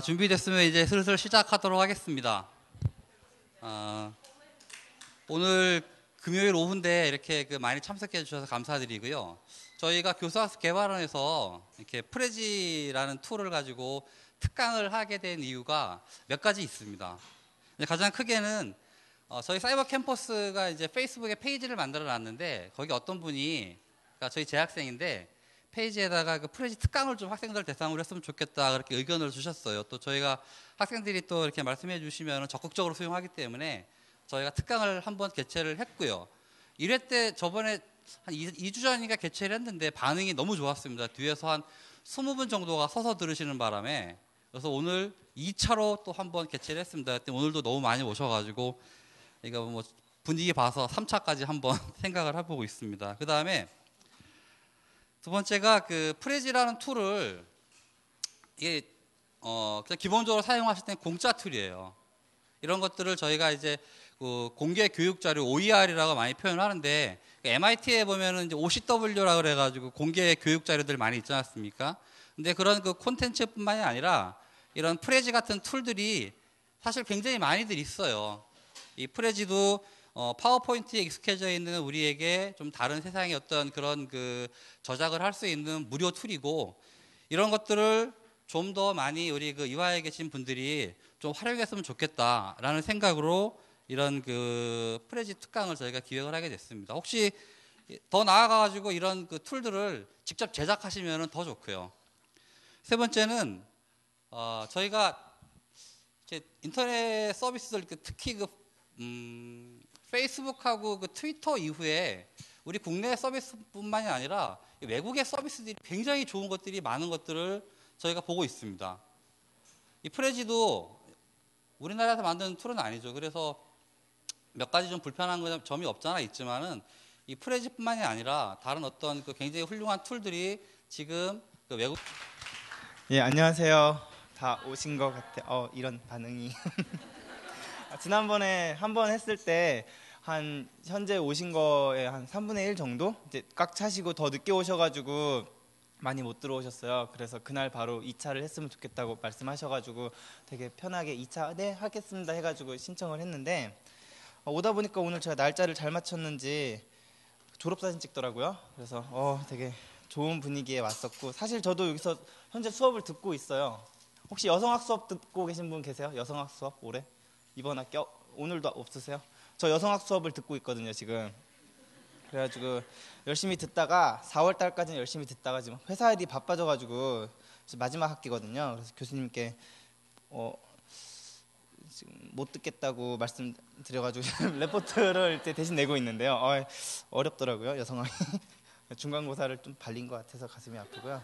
준비됐으면 이제 슬슬 시작하도록 하겠습니다. 오늘 금요일 오후인데 이렇게 많이 참석해 주셔서 감사드리고요. 저희가 교수학습 개발원에서 이렇게 프레지라는 툴을 가지고 특강을 하게 된 이유가 몇 가지 있습니다. 가장 크게는 저희 사이버 캠퍼스가 이제 페이스북에 페이지를 만들어 놨는데 거기 어떤 분이, 그러니까 저희 재학생인데 페이지에다가 그 프레지 특강을 좀 학생들 대상으로 했으면 좋겠다 그렇게 의견을 주셨어요. 또 저희가 학생들이 또 이렇게 말씀해 주시면 적극적으로 수용하기 때문에 저희가 특강을 한번 개최를 했고요. 1회 때 저번에 한 2주 전인가 개최를 했는데 반응이 너무 좋았습니다. 뒤에서 한 20분 정도가 서서 들으시는 바람에, 그래서 오늘 2차로 또 한번 개최를 했습니다. 오늘도 너무 많이 오셔가지고 이거 뭐 분위기 봐서 3차까지 한번 생각을 해보고 있습니다. 그 다음에 두 번째가 그 프레지라는 툴을 이게 그냥 기본적으로 사용하실 때는 공짜 툴이에요. 이런 것들을 저희가 이제 그 공개 교육 자료 OER이라고 많이 표현하는데, MIT에 보면은 이제 OCW라고 그래가지고 공개 교육 자료들 많이 있지 않습니까? 근데 그런 그 콘텐츠뿐만이 아니라 이런 프레지 같은 툴들이 사실 굉장히 많이들 있어요. 이 프레지도 파워포인트에 익숙해져 있는 우리에게 좀 다른 세상의 어떤 그런 그 저작을 할 수 있는 무료 툴이고, 이런 것들을 좀 더 많이 우리 그 이화에 계신 분들이 좀 활용했으면 좋겠다라는 생각으로 이런 그 프레지 특강을 저희가 기획을 하게 됐습니다. 혹시 더 나아가가지고 이런 그 툴들을 직접 제작하시면 더 좋고요. 세 번째는 저희가 인터넷 서비스들 특히 페이스북하고 그 트위터 이후에 우리 국내 서비스뿐만이 아니라 외국의 서비스들이 굉장히 좋은 것들이 많은 것들을 저희가 보고 있습니다. 이 프레지도 우리나라에서 만든 툴은 아니죠. 그래서 몇 가지 좀 불편한 점이 없잖아 있지만은 이 프레지뿐만이 아니라 다른 어떤 그 굉장히 훌륭한 툴들이 지금 그 외국. 예, 안녕하세요. 다 오신 것 같아요. 이런 반응이. 지난번에 한번 했을 때 한 현재 오신 거에 한 3분의 1 정도 이제 꽉 차시고 더 늦게 오셔가지고 많이 못 들어오셨어요. 그래서 그날 바로 2차를 했으면 좋겠다고 말씀하셔가지고 되게 편하게 2차 네 하겠습니다 해가지고 신청을 했는데, 오다 보니까 오늘 제가 날짜를 잘 맞췄는지 졸업사진 찍더라고요. 그래서 되게 좋은 분위기에 왔었고, 사실 저도 여기서 현재 수업을 듣고 있어요. 혹시 여성학 수업 듣고 계신 분 계세요? 여성학 수업 올해? 이번 학기? 오늘도 없으세요? 저 여성학 수업을 듣고 있거든요 지금. 그래가지고 열심히 듣다가 4월 달까지는 열심히 듣다가 지금 회사 일이 바빠져가지고 지금 마지막 학기거든요. 그래서 교수님께 지금 못 듣겠다고 말씀드려가지고 레포트를 이제 대신 내고 있는데요. 어렵더라고요 여성학이. 중간고사를 좀 발린 것 같아서 가슴이 아프고요.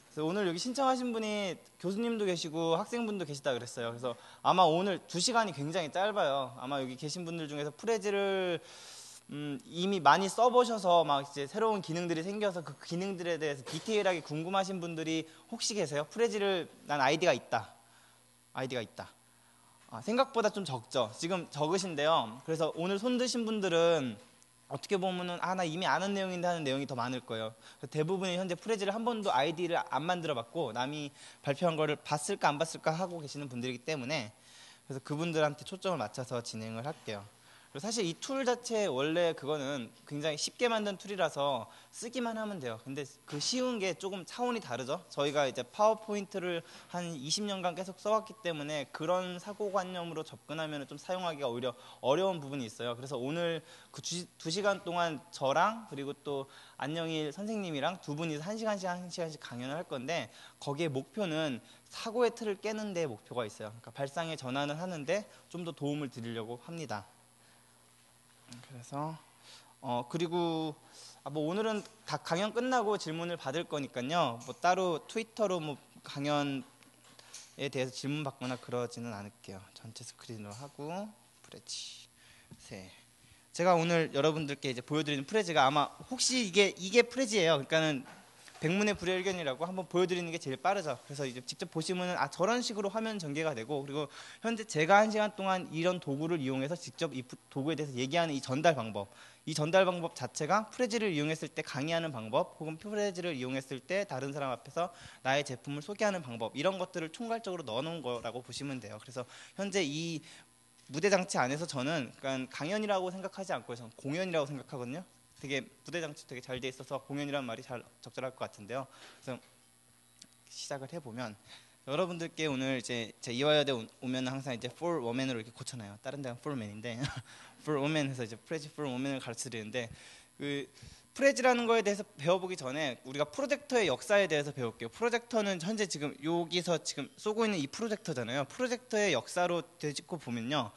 그래서 오늘 여기 신청하신 분이 교수님도 계시고 학생분도 계시다 그랬어요. 그래서 아마 오늘 2시간이 굉장히 짧아요. 아마 여기 계신 분들 중에서 프레지를 이미 많이 써보셔서 막 이제 새로운 기능들이 생겨서 그 기능들에 대해서 디테일하게 궁금하신 분들이 혹시 계세요? 프레지를 난 아이디가 있다. 생각보다 좀 적죠. 지금 적으신데요. 그래서 오늘 손 드신 분들은 어떻게 보면은 나 이미 아는 내용인데 하는 내용이 더 많을 거예요. 대부분이 현재 프레지를 한 번도 아이디를 안 만들어 봤고 남이 발표한 거를 봤을까 안 봤을까 하고 계시는 분들이기 때문에, 그래서 그분들한테 초점을 맞춰서 진행을 할게요. 그리고 사실 이 툴 자체 원래 그거는 굉장히 쉽게 만든 툴이라서 쓰기만 하면 돼요. 근데 그 쉬운 게 조금 차원이 다르죠. 저희가 이제 파워포인트를 한 20년간 계속 써왔기 때문에 그런 사고관념으로 접근하면 좀 사용하기가 오히려 어려운 부분이 있어요. 그래서 오늘 그 2시간 동안 저랑 그리고 또 안영일 선생님이랑 두 분이서 1시간씩 강연을 할 건데, 거기에 목표는 사고의 틀을 깨는 데 목표가 있어요. 그러니까 발상의 전환을 하는데 좀 더 도움을 드리려고 합니다. 그래서 그리고 뭐 오늘은 다 강연 끝나고 질문을 받을 거니까요. 뭐 따로 트위터로 뭐 강연에 대해서 질문 받거나 그러지는 않을게요. 전체 스크린으로 하고 프레지. 제가 오늘 여러분들께 이제 보여드리는 프레지가 아마 혹시 이게 프레지예요. 그러니까는 백문의 불여일견이라고 한번 보여드리는 게 제일 빠르죠. 그래서 이제 직접 보시면은 저런 식으로 화면 전개가 되고, 그리고 현재 제가 1시간 동안 이런 도구를 이용해서 직접 이 도구에 대해서 얘기하는 이 전달 방법 자체가 프레지를 이용했을 때 강의하는 방법, 혹은 프레지를 이용했을 때 다른 사람 앞에서 나의 제품을 소개하는 방법, 이런 것들을 총괄적으로 넣어놓은 거라고 보시면 돼요. 그래서 현재 이 무대 장치 안에서 저는 약간 강연이라고 생각하지 않고 저는 공연이라고 생각하거든요. 되게 무대 장치 되게 잘 돼 있어서 공연이라는 말이 잘 적절할 것 같은데요. 그래서 시작을 해보면, 여러분들께 오늘 이제 제 이화여대 오면 항상 이제 for women으로 이렇게 고쳐놔요. 다른 데는 for men인데 for women 해서 이제 프레지 for women을 가르쳐드리는데, 그 프레지라는 거에 대해서 배워보기 전에 우리가 프로젝터의 역사에 대해서 배울게요. 프로젝터는 현재 지금 여기서 지금 쏘고 있는 이 프로젝터잖아요. 프로젝터의 역사로 되짚고 보면요,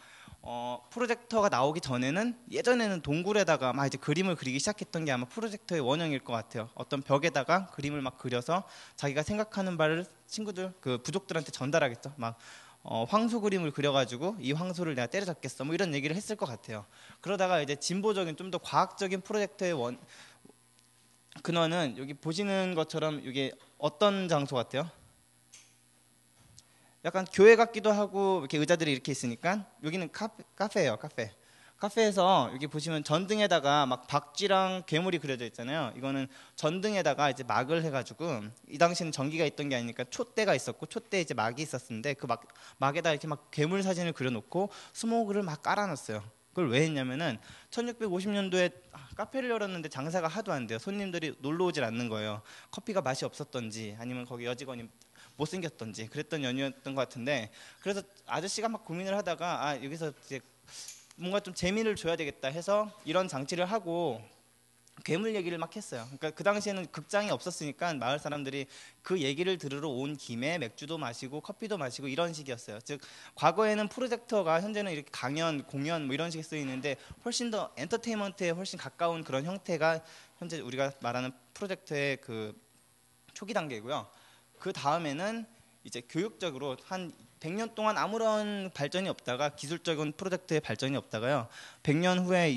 프로젝터가 나오기 전에는, 예전에는 동굴에다가 막 이제 그림을 그리기 시작했던 게 아마 프로젝터의 원형일 것 같아요. 어떤 벽에다가 그림을 막 그려서 자기가 생각하는 바를 친구들, 그 부족들한테 전달하겠죠. 막 황소 그림을 그려가지고 이 황소를 내가 때려잡겠어, 뭐 이런 얘기를 했을 것 같아요. 그러다가 이제 진보적인 좀 더 과학적인 프로젝터의 근원은 여기 보시는 것처럼, 이게 어떤 장소 같아요? 약간 교회 같기도 하고, 이렇게 의자들이 이렇게 있으니까 여기는 카페예요. 카페에서 여기 보시면 전등에다가 막 박쥐랑 괴물이 그려져 있잖아요. 이거는 전등에다가 이제 막을 해가지고, 이 당시는 전기가 있던 게 아니니까 촛대가 있었고, 촛대에 이제 막이 있었는데, 그 막에다 이렇게 막 괴물 사진을 그려놓고 스모그를 막 깔아놨어요. 그걸 왜 했냐면은 1650년도에 카페를 열었는데 장사가 하도 안 돼요. 손님들이 놀러 오질 않는 거예요. 커피가 맛이 없었던지, 아니면 거기 여직원이 못생겼던지 그랬던 연유였던 것 같은데, 그래서 아저씨가 막 고민을 하다가 여기서 이제 뭔가 좀 재미를 줘야 되겠다 해서 이런 장치를 하고 괴물 얘기를 막 했어요. 그러니까 그 당시에는 극장이 없었으니까 마을 사람들이 그 얘기를 들으러 온 김에 맥주도 마시고 커피도 마시고 이런 식이었어요. 즉 과거에는 프로젝터가, 현재는 이렇게 강연, 공연 뭐 이런 식에 쓰이는데, 훨씬 더 엔터테인먼트에 훨씬 가까운 그런 형태가 현재 우리가 말하는 프로젝터의 그 초기 단계고요. 그 다음에는 이제 교육적으로 한 100년 동안 아무런 발전이 없다가, 기술적인 프로젝트의 발전이 없다가요, 100년 후에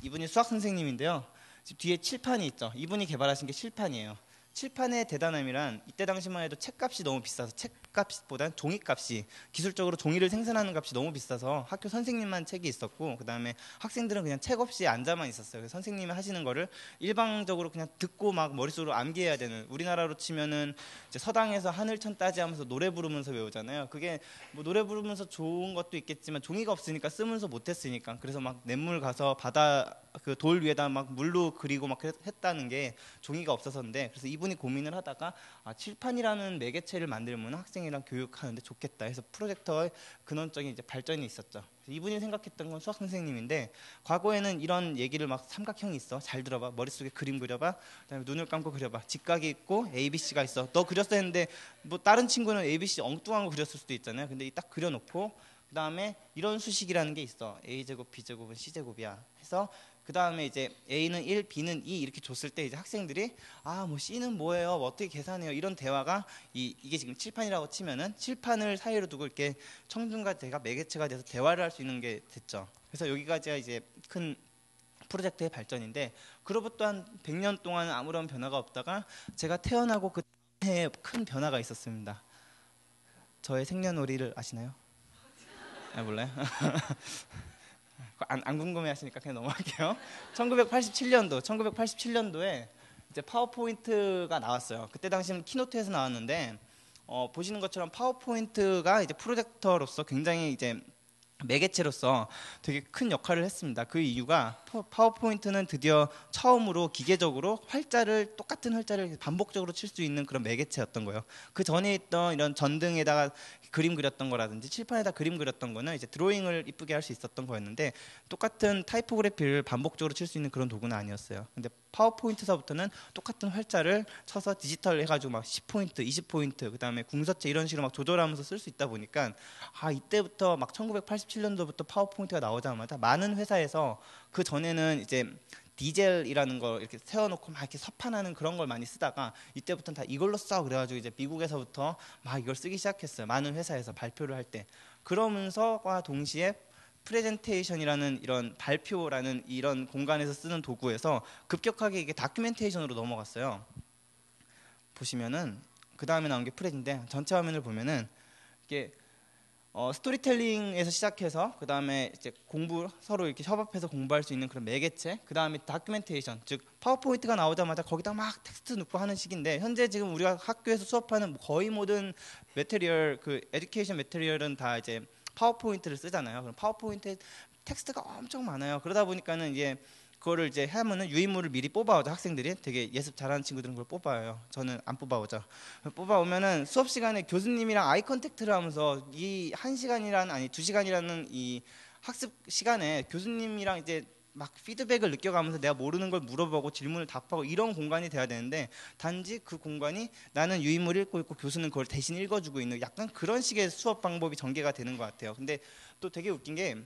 이분이 수학 선생님인데요, 지금 뒤에 칠판이 있죠. 이분이 개발하신 게 칠판이에요. 칠판의 대단함이란, 이때 당시만 해도 책값이 너무 비싸서, 책값보단 종이값이, 기술적으로 종이를 생산하는 값이 너무 비싸서 학교 선생님만 책이 있었고, 그 다음에 학생들은 그냥 책 없이 앉아만 있었어요. 그래서 선생님이 하시는 거를 일방적으로 그냥 듣고 막 머릿속으로 암기해야 되는, 우리나라로 치면은 이제 서당에서 하늘천 따지하면서 노래 부르면서 외우잖아요. 그게 뭐 노래 부르면서 좋은 것도 있겠지만 종이가 없으니까 쓰면서 못했으니까, 그래서 막 냇물 가서 바다 그 돌 위에다 막 물로 그리고 막 했다는 게 종이가 없어서인데, 그래서 이분이 고민을 하다가 칠판이라는 매개체를 만들면 학생이랑 교육하는데 좋겠다 해서 프로젝터의 근원적인 이제 발전이 있었죠. 이분이 생각했던 건 수학 선생님인데, 과거에는 이런 얘기를 막, 삼각형이 있어, 잘 들어봐, 머릿속에 그림 그려봐, 그다음에 눈을 감고 그려봐, 직각이 있고 ABC가 있어, 너 그렸어 했는데 뭐 다른 친구는 ABC 엉뚱한 거 그렸을 수도 있잖아요. 근데 딱 그려놓고, 그 다음에 이런 수식이라는 게 있어, A제곱 B제곱은 C제곱이야 해서, 그 다음에 이제 A는 1, B는 2 이렇게 줬을 때 이제 학생들이 뭐 C는 뭐예요? 뭐 어떻게 계산해요? 이런 대화가, 이게 지금 칠판이라고 치면은 칠판을 사이로 두고 이렇게 청중과 제가 매개체가 돼서 대화를 할 수 있는 게 됐죠. 그래서 여기까지가 이제 큰 프로젝트의 발전인데, 그로부터 한 100년 동안 아무런 변화가 없다가 제가 태어나고 그 해에 큰 변화가 있었습니다. 저의 생년월일을 아시나요? 몰라요? 안 궁금해 하시니까 그냥 넘어갈게요. 1987년도에 이제 파워포인트가 나왔어요. 그때 당시는 키노트에서 나왔는데, 보시는 것처럼 파워포인트가 이제 프로젝터로서 굉장히 이제 매개체로서 되게 큰 역할을 했습니다. 그 이유가, 파워포인트는 드디어 처음으로 기계적으로 똑같은 활자를 반복적으로 칠 수 있는 그런 매개체였던 거예요. 그 전에 있던 이런 전등에다가 그림 그렸던 거라든지 칠판에다 그림 그렸던 거는 이제 드로잉을 이쁘게 할 수 있었던 거였는데, 똑같은 타이포그래피를 반복적으로 칠 수 있는 그런 도구는 아니었어요. 근데 파워포인트서부터는 똑같은 활자를 쳐서 디지털 해가지고 막 10포인트, 20포인트, 그 다음에 궁서체 이런 식으로 막 조절하면서 쓸 수 있다 보니까, 이때부터 막 1987년도부터 파워포인트가 나오자마자 많은 회사에서, 그 전에는 이제 디젤이라는 걸 이렇게 세워놓고 막 이렇게 서판하는 그런 걸 많이 쓰다가, 이때부터는 다 이걸로 써. 그래가지고 이제 미국에서부터 막 이걸 쓰기 시작했어요. 많은 회사에서 발표를 할 때. 그러면서와 동시에 프레젠테이션이라는 이런 발표라는 이런 공간에서 쓰는 도구에서 급격하게 이게 다큐멘테이션으로 넘어갔어요. 보시면은 그 다음에 나온 게 프레지인데 전체 화면을 보면은 이게 스토리텔링에서 시작해서 그 다음에 이제 공부 서로 이렇게 협업해서 공부할 수 있는 그런 매개체, 그 다음에 다큐멘테이션, 즉 파워포인트가 나오자마자 거기다 막 텍스트 넣고 하는 식인데 현재 지금 우리가 학교에서 수업하는 거의 모든 매테리얼 그 에듀케이션 매테리얼은 다 이제 파워포인트를 쓰잖아요. 그럼 파워포인트에 텍스트가 엄청 많아요. 그러다 보니까는 이제 그거를 이제 하면은 유인물을 미리 뽑아오죠. 학생들이 되게 예습 잘하는 친구들은 그걸 뽑아요. 저는 안 뽑아오죠. 뽑아오면은 수업 시간에 교수님이랑 아이 컨택트를 하면서 이 1시간이라는 아니 2시간이라는 이 학습 시간에 교수님이랑 이제 막 피드백을 느껴가면서 내가 모르는 걸 물어보고 질문을 답하고 이런 공간이 돼야 되는데 단지 그 공간이 나는 유인물 읽고 있고 교수는 그걸 대신 읽어주고 있는 약간 그런 식의 수업 방법이 전개가 되는 것 같아요. 근데 또 되게 웃긴 게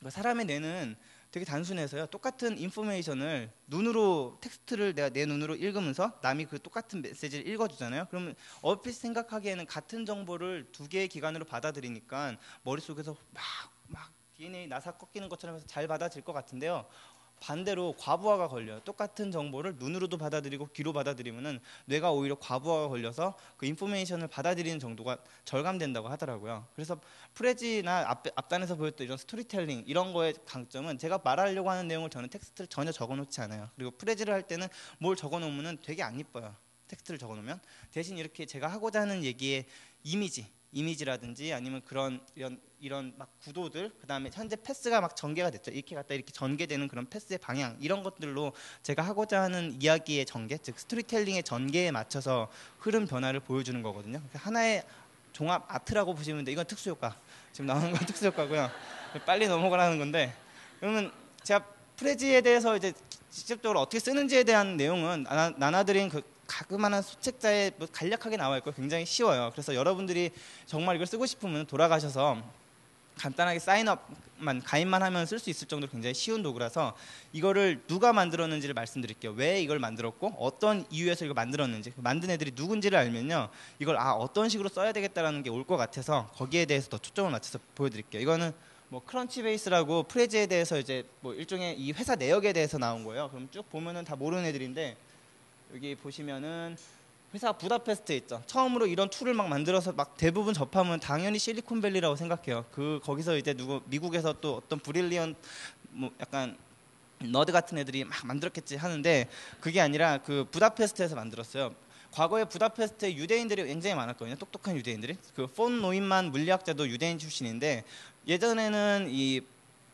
사람의 뇌는 되게 단순해서요. 똑같은 인포메이션을 눈으로 텍스트를 내가 내 눈으로 읽으면서 남이 그 똑같은 메시지를 읽어주잖아요. 그러면 얼핏 생각하기에는 같은 정보를 두 개의 기관으로 받아들이니까 머릿속에서 막 DNA 나사 꺾이는 것처럼 해서 잘 받아질 것 같은데요. 반대로 과부하가 걸려요. 똑같은 정보를 눈으로도 받아들이고 귀로 받아들이면은 뇌가 오히려 과부하가 걸려서 그 인포메이션을 받아들이는 정도가 절감된다고 하더라고요. 그래서 프레지나 앞단에서 보였던 이런 스토리텔링 이런 거의 강점은 제가 말하려고 하는 내용을 저는 텍스트를 전혀 적어놓지 않아요. 그리고 프레지를 할 때는 뭘 적어놓으면은 되게 안 이뻐요. 텍스트를 적어놓으면 대신 이렇게 제가 하고자 하는 얘기의 이미지라든지 아니면 그런 이런 막 구도들, 그다음에 현재 패스가 막 전개가 됐죠. 이렇게 갔다 이렇게 전개되는 그런 패스의 방향 이런 것들로 제가 하고자 하는 이야기의 전개, 즉 스토리텔링의 전개에 맞춰서 흐름 변화를 보여주는 거거든요. 그러니까 하나의 종합 아트라고 보시면 돼. 이건 특수효과. 지금 나오는 건 특수효과고요. 빨리 넘어가라는 건데 그러면 제가 프레지에 대해서 이제 직접적으로 어떻게 쓰는지에 대한 내용은 나눠드린 그 가그만한 소책자에 뭐 간략하게 나와 있고 굉장히 쉬워요. 그래서 여러분들이 정말 이걸 쓰고 싶으면 돌아가셔서 간단하게 사인업만 가입만 하면 쓸 수 있을 정도로 굉장히 쉬운 도구라서 이거를 누가 만들었는지를 말씀드릴게요. 왜 이걸 만들었고 어떤 이유에서 이걸 만들었는지, 만든 애들이 누군지를 알면요 이걸 어떤 식으로 써야 되겠다라는 게 올 것 같아서 거기에 대해서 더 초점을 맞춰서 보여드릴게요. 이거는 뭐 크런치베이스라고 프레지에 대해서 이제 뭐 일종의 이 회사 내역에 대해서 나온 거예요. 그럼 쭉 보면은 다 모르는 애들인데 여기 보시면은 회사 부다페스트에 있죠. 처음으로 이런 툴을 막 만들어서 막 대부분 접하면 당연히 실리콘밸리라고 생각해요. 거기서 이제 미국에서 또 어떤 브릴리언 뭐 약간 너드 같은 애들이 막 만들었겠지 하는데 그게 아니라 그 부다페스트에서 만들었어요. 과거에 부다페스트에 유대인들이 굉장히 많았거든요. 똑똑한 유대인들이. 그 폰 노임만 물리학자도 유대인 출신인데 예전에는 이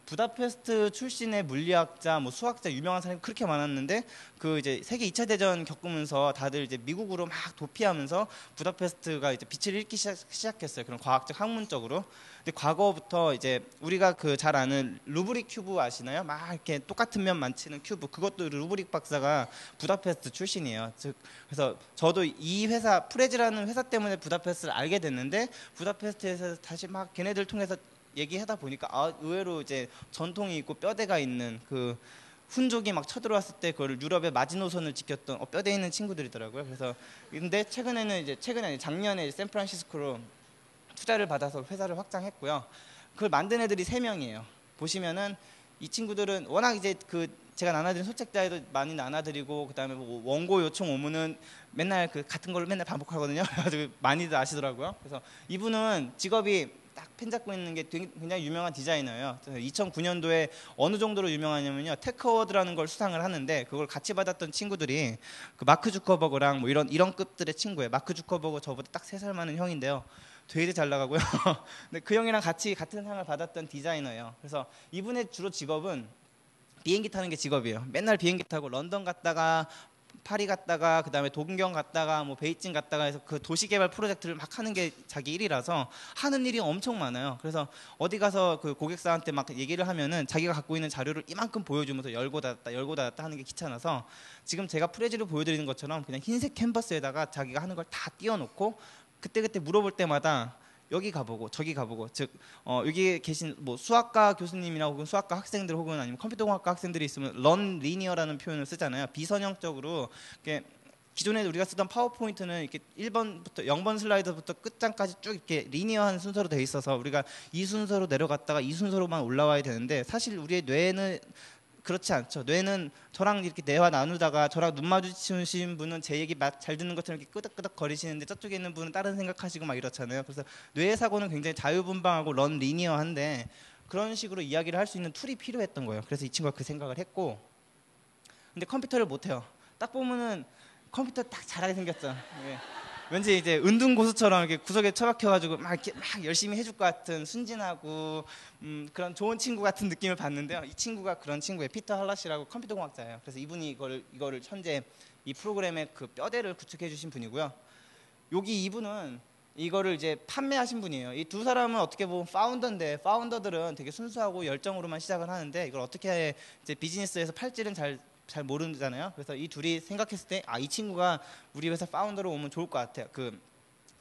부다페스트 출신의 물리학자, 뭐 수학자 유명한 사람이 그렇게 많았는데 그 이제 세계 2차 대전 겪으면서 다들 이제 미국으로 막 도피하면서 부다페스트가 이제 빛을 잃기 시작했어요. 그런 과학적 학문적으로. 근데 과거부터 이제 우리가 그 잘 아는 루브릭 큐브 아시나요? 막 이렇게 똑같은 면 만치는 큐브. 그것도 루브릭 박사가 부다페스트 출신이에요. 즉 그래서 저도 이 회사 프레지라는 회사 때문에 부다페스트를 알게 됐는데 부다페스트에서 다시 막 걔네들 통해서 얘기하다 보니까 의외로 이제 전통이 있고 뼈대가 있는 그 훈족이 막 쳐들어왔을 때 그걸 유럽의 마지노선을 지켰던 뼈대 있는 친구들이더라고요. 그래서 근데 최근에 작년에 샌프란시스코로 투자를 받아서 회사를 확장했고요. 그걸 만든 애들이 3명이에요. 보시면은 이 친구들은 워낙 이제 그 제가 나눠드린 소책자에도 많이 나눠드리고 그다음에 뭐 원고 요청 오면은 맨날 그 같은 걸 맨날 반복하거든요. 그래가지고 많이들 아시더라고요. 그래서 이분은 직업이 딱 펜 잡고 있는 게 굉장히 유명한 디자이너예요. 2009년도에 어느 정도로 유명하냐면요, 테크어워드라는 걸 수상을 하는데 그걸 같이 받았던 친구들이 그 마크 주커버그랑 뭐 이런 급들의 친구예요. 마크 주커버그 저보다 딱 3살 많은 형인데요. 되게 잘 나가고요. 근데 그 형이랑 같이 같은 상을 받았던 디자이너예요. 그래서 이분의 주로 직업은 비행기 타는 게 직업이에요. 맨날 비행기 타고 런던 갔다가 파리 갔다가 그다음에 동경 갔다가 뭐 베이징 갔다가 해서 그 도시개발 프로젝트를 막 하는 게 자기 일이라서 하는 일이 엄청 많아요. 그래서 어디 가서 그 고객사한테 막 얘기를 하면은 자기가 갖고 있는 자료를 이만큼 보여주면서 열고 닫았다 하는 게 귀찮아서 지금 제가 프레지를 보여드리는 것처럼 그냥 흰색 캔버스에다가 자기가 하는 걸 다 띄워놓고 그때그때 물어볼 때마다 여기 가보고 저기 가보고, 즉 여기 계신 뭐 수학과 교수님이나 혹은 수학과 학생들 혹은 아니면 컴퓨터공학과 학생들이 있으면 런 리니어라는 표현을 쓰잖아요. 비선형적으로 이렇게 기존에 우리가 쓰던 파워포인트는 이렇게 1번부터 0번 슬라이드부터 끝장까지 쭉 이렇게 리니어한 순서로 돼 있어서 우리가 이 순서로 내려갔다가 이 순서로만 올라와야 되는데 사실 우리의 뇌는 그렇지 않죠. 뇌는 저랑 이렇게 대화 나누다가 저랑 눈 마주치신 분은 제 얘기 잘 듣는 것처럼 이렇게 끄덕끄덕 거리시는데 저쪽에 있는 분은 다른 생각하시고 막 이렇잖아요. 그래서 뇌의 사고는 굉장히 자유분방하고 런 리니어한데 그런 식으로 이야기를 할 수 있는 툴이 필요했던 거예요. 그래서 이 친구가 그 생각을 했고, 근데 컴퓨터를 못해요. 딱 보면은 컴퓨터 딱 잘하게 생겼죠. 예. 왠지 이제 은둔 고수처럼 이렇게 구석에 처박혀가지고 막 이렇게 막 열심히 해줄 것 같은 순진하고 그런 좋은 친구 같은 느낌을 받는데요. 이 친구가 그런 친구예요. 피터 할럿이라고 컴퓨터 공학자예요. 그래서 이분이 이거를 현재 이 프로그램의 그 뼈대를 구축해 주신 분이고요. 여기 이분은 이거를 이제 판매하신 분이에요. 이 두 사람은 어떻게 보면 파운더인데, 파운더들은 되게 순수하고 열정으로만 시작을 하는데 이걸 어떻게 이제 비즈니스에서 팔지는 잘 모르잖아요. 그래서 이 둘이 생각했을 때 이 친구가 우리 회사 파운더로 오면 좋을 것 같아요. 그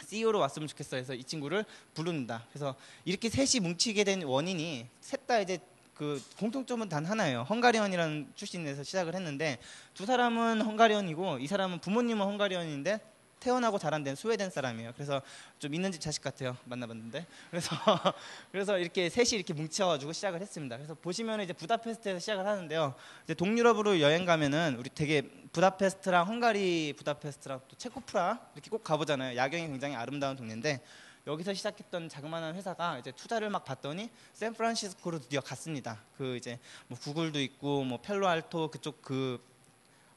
CEO로 왔으면 좋겠어 해서 이 친구를 부른다. 그래서 이렇게 셋이 뭉치게 된 원인이 셋 다 이제 그 공통점은 단 하나예요. 헝가리언이라는 출신에서 시작을 했는데 두 사람은 헝가리언이고 이 사람은 부모님은 헝가리언인데 태어나고 자란 데는 스웨덴 사람이에요. 그래서 좀 있는 집 자식 같아요. 만나봤는데. 그래서 이렇게 셋이 이렇게 뭉쳐가지고 시작을 했습니다. 그래서 보시면 이제 부다페스트에서 시작을 하는데요. 이제 동유럽으로 여행 가면은 우리 되게 부다페스트랑 헝가리 부다페스트랑 또 체코 프라 이렇게 꼭 가보잖아요. 야경이 굉장히 아름다운 동네인데 여기서 시작했던 자그마한 회사가 이제 투자를 막 받더니 샌프란시스코로 드디어 갔습니다. 그 이제 뭐 구글도 있고 뭐 펠로알토 그쪽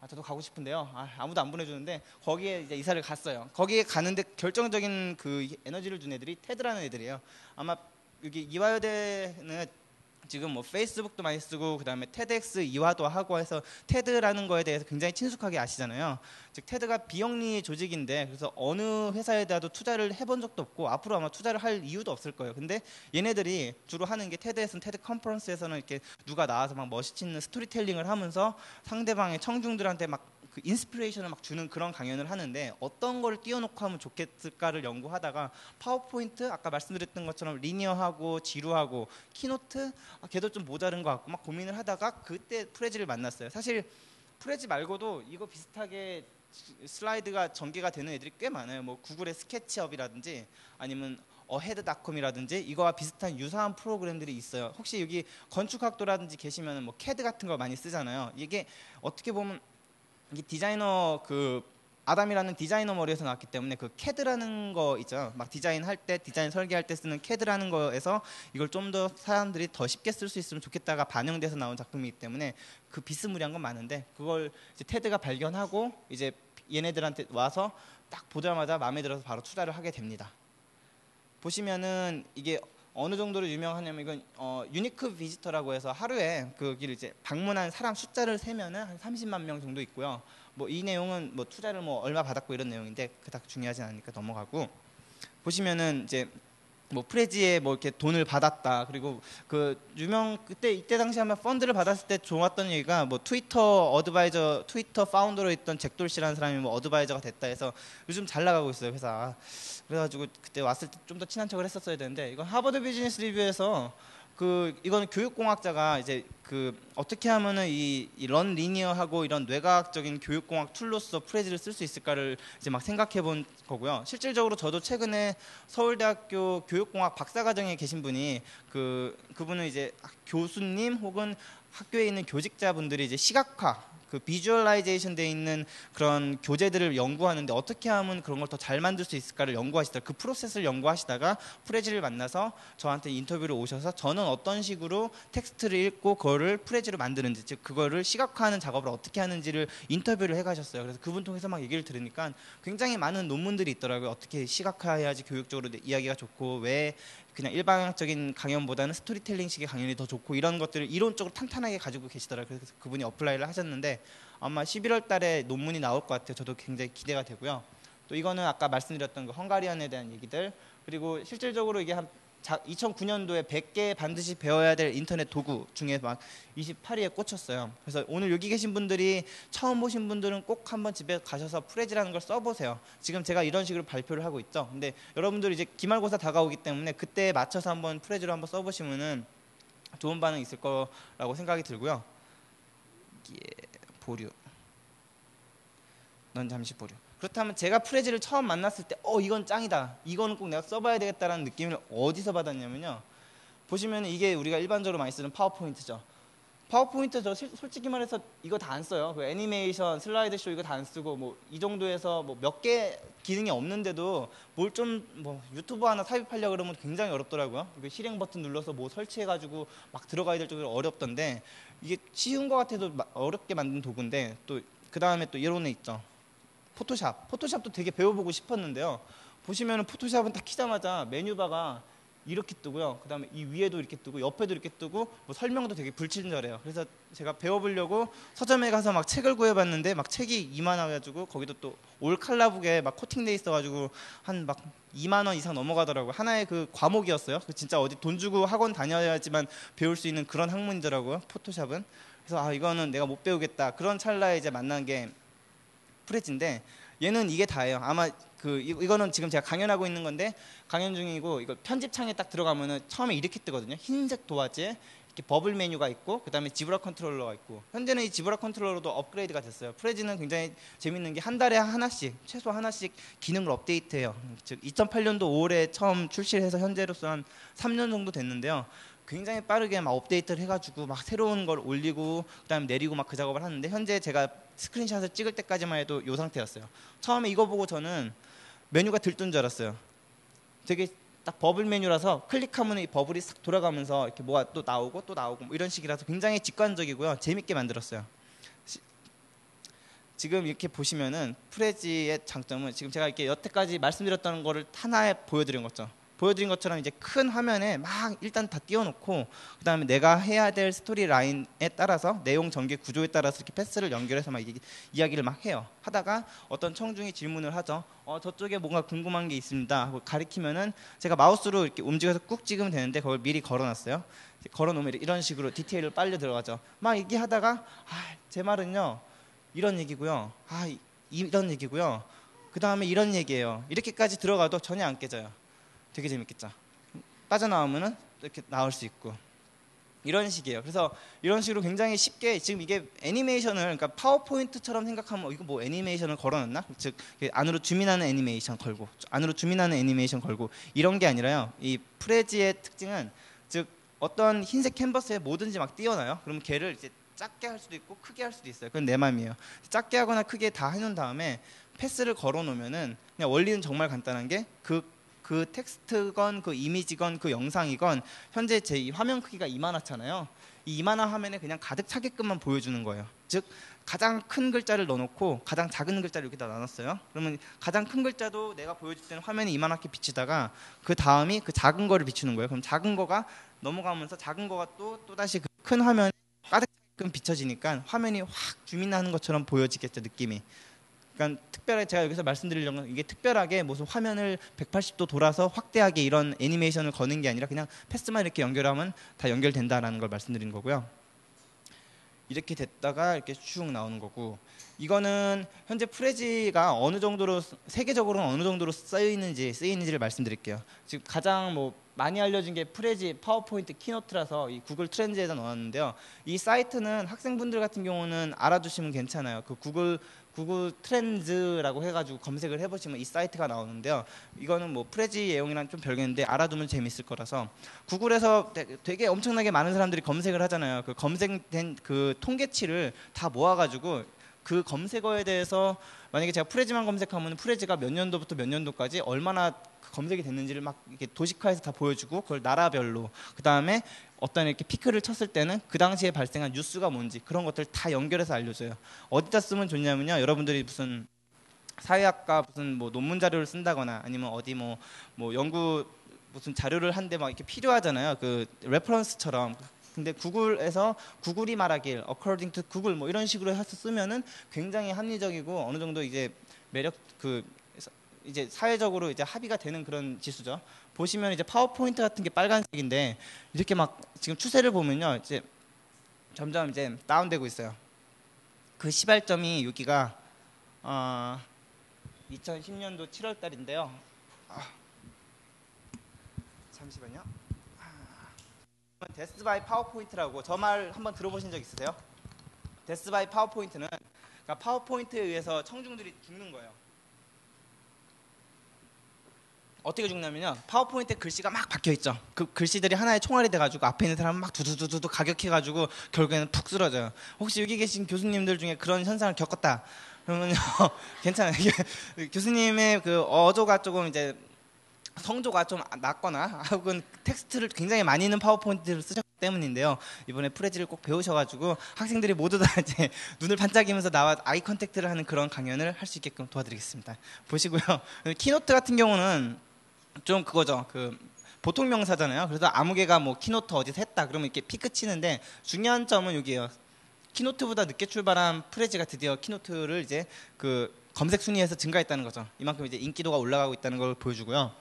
저도 가고 싶은데요. 아무도 안 보내주는데 거기에 이제 이사를 갔어요. 거기에 가는데 결정적인 그 에너지를 준 애들이 테드라는 애들이에요. 아마 여기 이화여대는 지금 뭐 페이스북도 많이 쓰고 그다음에 테드x 이화도 하고 해서 테드라는 거에 대해서 굉장히 친숙하게 아시잖아요. 즉 테드가 비영리 조직인데 그래서 어느 회사에다도 투자를 해본 적도 없고 앞으로 아마 투자를 할 이유도 없을 거예요. 근데 얘네들이 주로 하는 게 테드에서는 테드 컨퍼런스에서는 이렇게 누가 나와서 막 멋있는 스토리텔링을 하면서 상대방의 청중들한테 막 그 인스피레이션을 막 주는 그런 강연을 하는데 어떤 거를 띄워놓고 하면 좋겠을까를 연구하다가 파워포인트 아까 말씀드렸던 것처럼 리니어하고 지루하고 키노트 걔도 좀 모자른 것 같고 막 고민을 하다가 그때 프레지를 만났어요. 사실 프레지 말고도 이거 비슷하게 슬라이드가 전개가 되는 애들이 꽤 많아요. 뭐 구글의 스케치업이라든지 아니면 어헤드닷컴이라든지 이거와 비슷한 유사한 프로그램들이 있어요. 혹시 여기 건축학도라든지 계시면 뭐 캐드 같은 거 많이 쓰잖아요. 이게 어떻게 보면 이게 디자이너 그 아담이라는 디자이너 머리에서 나왔기 때문에 그 캐드라는 거 있죠. 막 디자인 할 때 디자인 설계할 때 쓰는 캐드라는 거에서 이걸 좀 더 사람들이 더 쉽게 쓸 수 있으면 좋겠다가 반영돼서 나온 작품이기 때문에 그 비스무리한 건 많은데 그걸 이제 테드가 발견하고 이제 얘네들한테 와서 딱 보자마자 마음에 들어서 바로 투자를 하게 됩니다. 보시면은 이게 어느 정도로 유명하냐면 이건 유니크 비지터라고 해서 하루에 거기를 이제 방문한 사람 숫자를 세면은 한 30만 명 정도 있고요. 뭐 이 내용은 뭐 투자를 뭐 얼마 받았고 이런 내용인데 그닥 중요하진 않으니까 넘어가고 보시면은 이제 뭐 프레지에 뭐 이렇게 돈을 받았다. 그리고 그 이때 당시 아마 펀드를 받았을 때 좋았던 얘기가 뭐 트위터 파운더로 있던 잭 돌시라는 사람이 뭐 어드바이저가 됐다 해서 요즘 잘 나가고 있어요 회사. 그래가지고 그때 왔을 때 좀 더 친한 척을 했었어야 되는데 이건 하버드 비즈니스 리뷰에서 이거는 교육공학자가 이제 어떻게 하면은 이 런 리니어하고 이런 뇌과학적인 교육공학 툴로서 프레지를 쓸 수 있을까를 이제 막 생각해 본 거고요. 실질적으로 저도 최근에 서울대학교 교육공학 박사과정에 계신 분이 그분은 이제 교수님 혹은 학교에 있는 교직자분들이 이제 시각화 그 비주얼라이제이션 돼 있는 그런 교재들을 연구하는데 어떻게 하면 그런 걸 더 잘 만들 수 있을까를 연구하시다가 그 프로세스를 연구하시다가 프레지를 만나서 저한테 인터뷰를 오셔서 저는 어떤 식으로 텍스트를 읽고 그거를 프레지로 만드는지 즉 그거를 시각화하는 작업을 어떻게 하는지를 인터뷰를 해가셨어요. 그래서 그분 통해서 막 얘기를 들으니까 굉장히 많은 논문들이 있더라고요. 어떻게 시각화해야지 교육적으로 이야기가 좋고 왜 그냥 일방적인 강연보다는 스토리텔링식의 강연이 더 좋고 이런 것들을 이론적으로 탄탄하게 가지고 계시더라고요. 그래서 그분이 어플라이를 하셨는데 아마 11월 달에 논문이 나올 것 같아요. 저도 굉장히 기대가 되고요. 또 이거는 아까 말씀드렸던 그 헝가리언에 대한 얘기들 그리고 실질적으로 이게 한 2009년도에 100개 반드시 배워야 될 인터넷 도구 중에 막 28위에 꽂혔어요. 그래서 오늘 여기 계신 분들이 처음 보신 분들은 꼭 한번 집에 가셔서 프레지라는 걸 써보세요. 지금 제가 이런 식으로 발표를 하고 있죠. 근데 여러분들이 이제 기말고사 다가오기 때문에 그때에 맞춰서 한번 프레지로 한번 써보시면은 좋은 반응 있을 거라고 생각이 들고요. 보류. 넌 잠시 보류. 그렇다면 제가 프레지를 처음 만났을 때 이건 짱이다. 이거는 꼭 내가 써봐야 되겠다라는 느낌을 어디서 받았냐면요. 보시면 이게 우리가 일반적으로 많이 쓰는 파워포인트죠. 파워포인트 저 솔직히 말해서 이거 다 안 써요. 그 애니메이션, 슬라이드 쇼 이거 다 안 쓰고 뭐 이 정도에서 뭐 몇 개 기능이 없는데도 뭘 좀 뭐 유튜브 하나 삽입하려 그러면 굉장히 어렵더라고요. 이거 실행 버튼 눌러서 뭐 설치해가지고 막 들어가야 될 정도로 어렵던데 이게 쉬운 것 같아도 어렵게 만든 도구인데 또 그 다음에 또 이런 애 있죠. 포토샵. 포토샵도 되게 배워보고 싶었는데요. 보시면은 포토샵은 딱 키자마자 메뉴바가 이렇게 뜨고요. 그 다음에 이 위에도 이렇게 뜨고 옆에도 이렇게 뜨고 뭐 설명도 되게 불친절해요. 그래서 제가 배워보려고 서점에 가서 막 책을 구해봤는데 막 책이 이만해가지고 거기도 또 올 칼라북에 막 코팅돼 있어가지고 한 막 2만 원 이상 넘어가더라고요. 하나의 그 과목이었어요. 그 진짜 어디 돈 주고 학원 다녀야지만 배울 수 있는 그런 학문이더라고요. 포토샵은. 그래서 아 이거는 내가 못 배우겠다. 그런 찰나에 이제 만난 게 프레지인데 얘는 이게 다예요. 아마 그 이거는 지금 제가 강연하고 있는 건데 강연 중이고 이거 편집창에 딱 들어가면은 처음에 이렇게 뜨거든요. 흰색 도화지에 이렇게 버블 메뉴가 있고 그다음에 지브라 컨트롤러가 있고 현재는 이 지브라 컨트롤러도 업그레이드가 됐어요. 프레지는 굉장히 재밌는 게 한 달에 하나씩 최소 하나씩 기능을 업데이트해요. 즉 2008년도 5월에 처음 출시를 해서 현재로서 한 3년 정도 됐는데요. 굉장히 빠르게 막 업데이트를 해가지고 막 새로운 걸 올리고 그다음에 내리고 막 그 작업을 하는데 현재 제가 스크린샷을 찍을 때까지만 해도 이 상태였어요. 처음에 이거 보고 저는 메뉴가 들뜬 줄 알았어요. 되게 딱 버블 메뉴라서 클릭하면 이 버블이 싹 돌아가면서 이렇게 뭐가 또 나오고 또 나오고 뭐 이런 식이라서 굉장히 직관적이고요. 재밌게 만들었어요. 지금 이렇게 보시면은 프레지의 장점은 지금 제가 이렇게 여태까지 말씀드렸던 거를 하나에 보여드린 거죠. 보여드린 것처럼 이제 큰 화면에 막 일단 다 띄워놓고 그 다음에 내가 해야 될 스토리 라인에 따라서 내용 전개 구조에 따라서 이렇게 패스를 연결해서 막 이야기를 막 해요. 하다가 어떤 청중이 질문을 하죠. 저쪽에 뭔가 궁금한 게 있습니다 하고 가리키면은 제가 마우스로 이렇게 움직여서 꾹 찍으면 되는데 그걸 미리 걸어놨어요. 걸어놓으면 이런 식으로 디테일을 빨려 들어가죠. 막 얘기하다가 제 말은요 이런 얘기고요. 이런 얘기고요. 그 다음에 이런 얘기예요. 이렇게까지 들어가도 전혀 안 깨져요. 되게 재밌겠죠. 빠져나오면은 이렇게 나올 수 있고 이런 식이에요. 그래서 이런 식으로 굉장히 쉽게 지금 이게 애니메이션을 그러니까 파워포인트처럼 생각하면 이거 뭐 애니메이션을 걸어놨나? 즉 안으로 줌인하는 애니메이션 걸고 안으로 줌인하는 애니메이션 걸고 이런 게 아니라요. 이 프레지의 특징은 즉 어떤 흰색 캔버스에 뭐든지 막 띄워놔요. 그러면 걔를 이제 작게 할 수도 있고 크게 할 수도 있어요. 그건 내 맘이에요. 작게 하거나 크게 다 해놓은 다음에 패스를 걸어놓으면은 그냥 원리는 정말 간단한 게 그 텍스트건 그 이미지건 그 영상이건 현재 제 이 화면 크기가 이만하잖아요. 이 이만한 화면에 그냥 가득 차게끔만 보여주는 거예요. 즉 가장 큰 글자를 넣어놓고 가장 작은 글자를 여기다 나눴어요. 그러면 가장 큰 글자도 내가 보여줄 때는 화면이 이만하게 비치다가 그 다음이 그 작은 거를 비추는 거예요. 그럼 작은 거가 넘어가면서 작은 거가 또다시 그 큰 화면에 가득끔 비춰지니까 화면이 확 줌인하는 것처럼 보여지겠죠, 느낌이. 그러니까 특별하게 제가 여기서 말씀드리려는 건 이게 특별하게 무슨 화면을 180도 돌아서 확대하게 이런 애니메이션을 거는 게 아니라 그냥 패스만 이렇게 연결하면 다 연결된다라는 걸 말씀드리는 거고요. 이렇게 됐다가 이렇게 쭉 나오는 거고 이거는 현재 프레지가 어느 정도로 세계적으로는 어느 정도로 쓰이는지를 말씀드릴게요. 지금 가장 뭐 많이 알려진 게 프레지 파워포인트 키노트라서 이 구글 트렌드에다 넣었는데요. 이 사이트는 학생분들 같은 경우는 알아두시면 괜찮아요. 그 구글 트렌즈라고 해가지고 검색을 해보시면 이 사이트가 나오는데요. 이거는 뭐 프레지 내용이랑 좀 별개인데 알아두면 재밌을 거라서 구글에서 되게 엄청나게 많은 사람들이 검색을 하잖아요. 그 검색된 그 통계치를 다 모아가지고 그 검색어에 대해서 만약에 제가 프레지만 검색하면 프레지가 몇 년도부터 몇 년도까지 얼마나 검색이 됐는지를 막 이렇게 도식화해서 다 보여주고 그걸 나라별로 그 다음에 어떤 이렇게 피크를 쳤을 때는 그 당시에 발생한 뉴스가 뭔지 그런 것들 다 연결해서 알려줘요. 어디다 쓰면 좋냐면요. 여러분들이 무슨 사회학과 무슨 뭐 논문 자료를 쓴다거나 아니면 어디 뭐 연구 무슨 자료를 한데 막 이렇게 필요하잖아요. 그 레퍼런스처럼. 근데 구글에서 구글이 말하길 according to Google 뭐 이런 식으로 해서 쓰면은 굉장히 합리적이고 어느 정도 이제 매력 그 이제 사회적으로 이제 합의가 되는 그런 지수죠. 보시면 이제 파워포인트 같은 게 빨간색인데 이렇게 막 지금 추세를 보면요. 이제 점점 이제 다운되고 있어요. 그 시발점이 여기가 2010년도 7월 달인데요. 잠시만요. 데스 바이 파워포인트라고 저 말 한번 들어보신 적 있으세요? 데스 바이 파워포인트는 그러니까 파워포인트에 의해서 청중들이 죽는 거예요. 어떻게 죽냐면요. 파워포인트에 글씨가 막 박혀있죠. 그 글씨들이 하나의 총알이 돼가지고 앞에 있는 사람은 막 두두두두 가격해가지고 결국에는 푹 쓰러져요. 혹시 여기 계신 교수님들 중에 그런 현상을 겪었다 그러면요 괜찮아요. 이게 교수님의 그 어조가 조금 이제 성조가 좀 낮거나 혹은 텍스트를 굉장히 많이 있는 파워포인트를 쓰셨기 때문인데요. 이번에 프레지를 꼭 배우셔가지고 학생들이 모두 다 이제 눈을 반짝이면서 나와 아이 컨택트를 하는 그런 강연을 할 수 있게끔 도와드리겠습니다. 보시고요. 키노트 같은 경우는 좀 그거죠. 그 보통 명사잖아요. 그래서 아무개가 뭐 키노트 어디서 했다 그러면 이렇게 피크 치는데 중요한 점은 여기에요. 키노트보다 늦게 출발한 프레지가 드디어 키노트를 이제 그 검색 순위에서 증가했다는 거죠. 이만큼 이제 인기도가 올라가고 있다는 걸 보여주고요.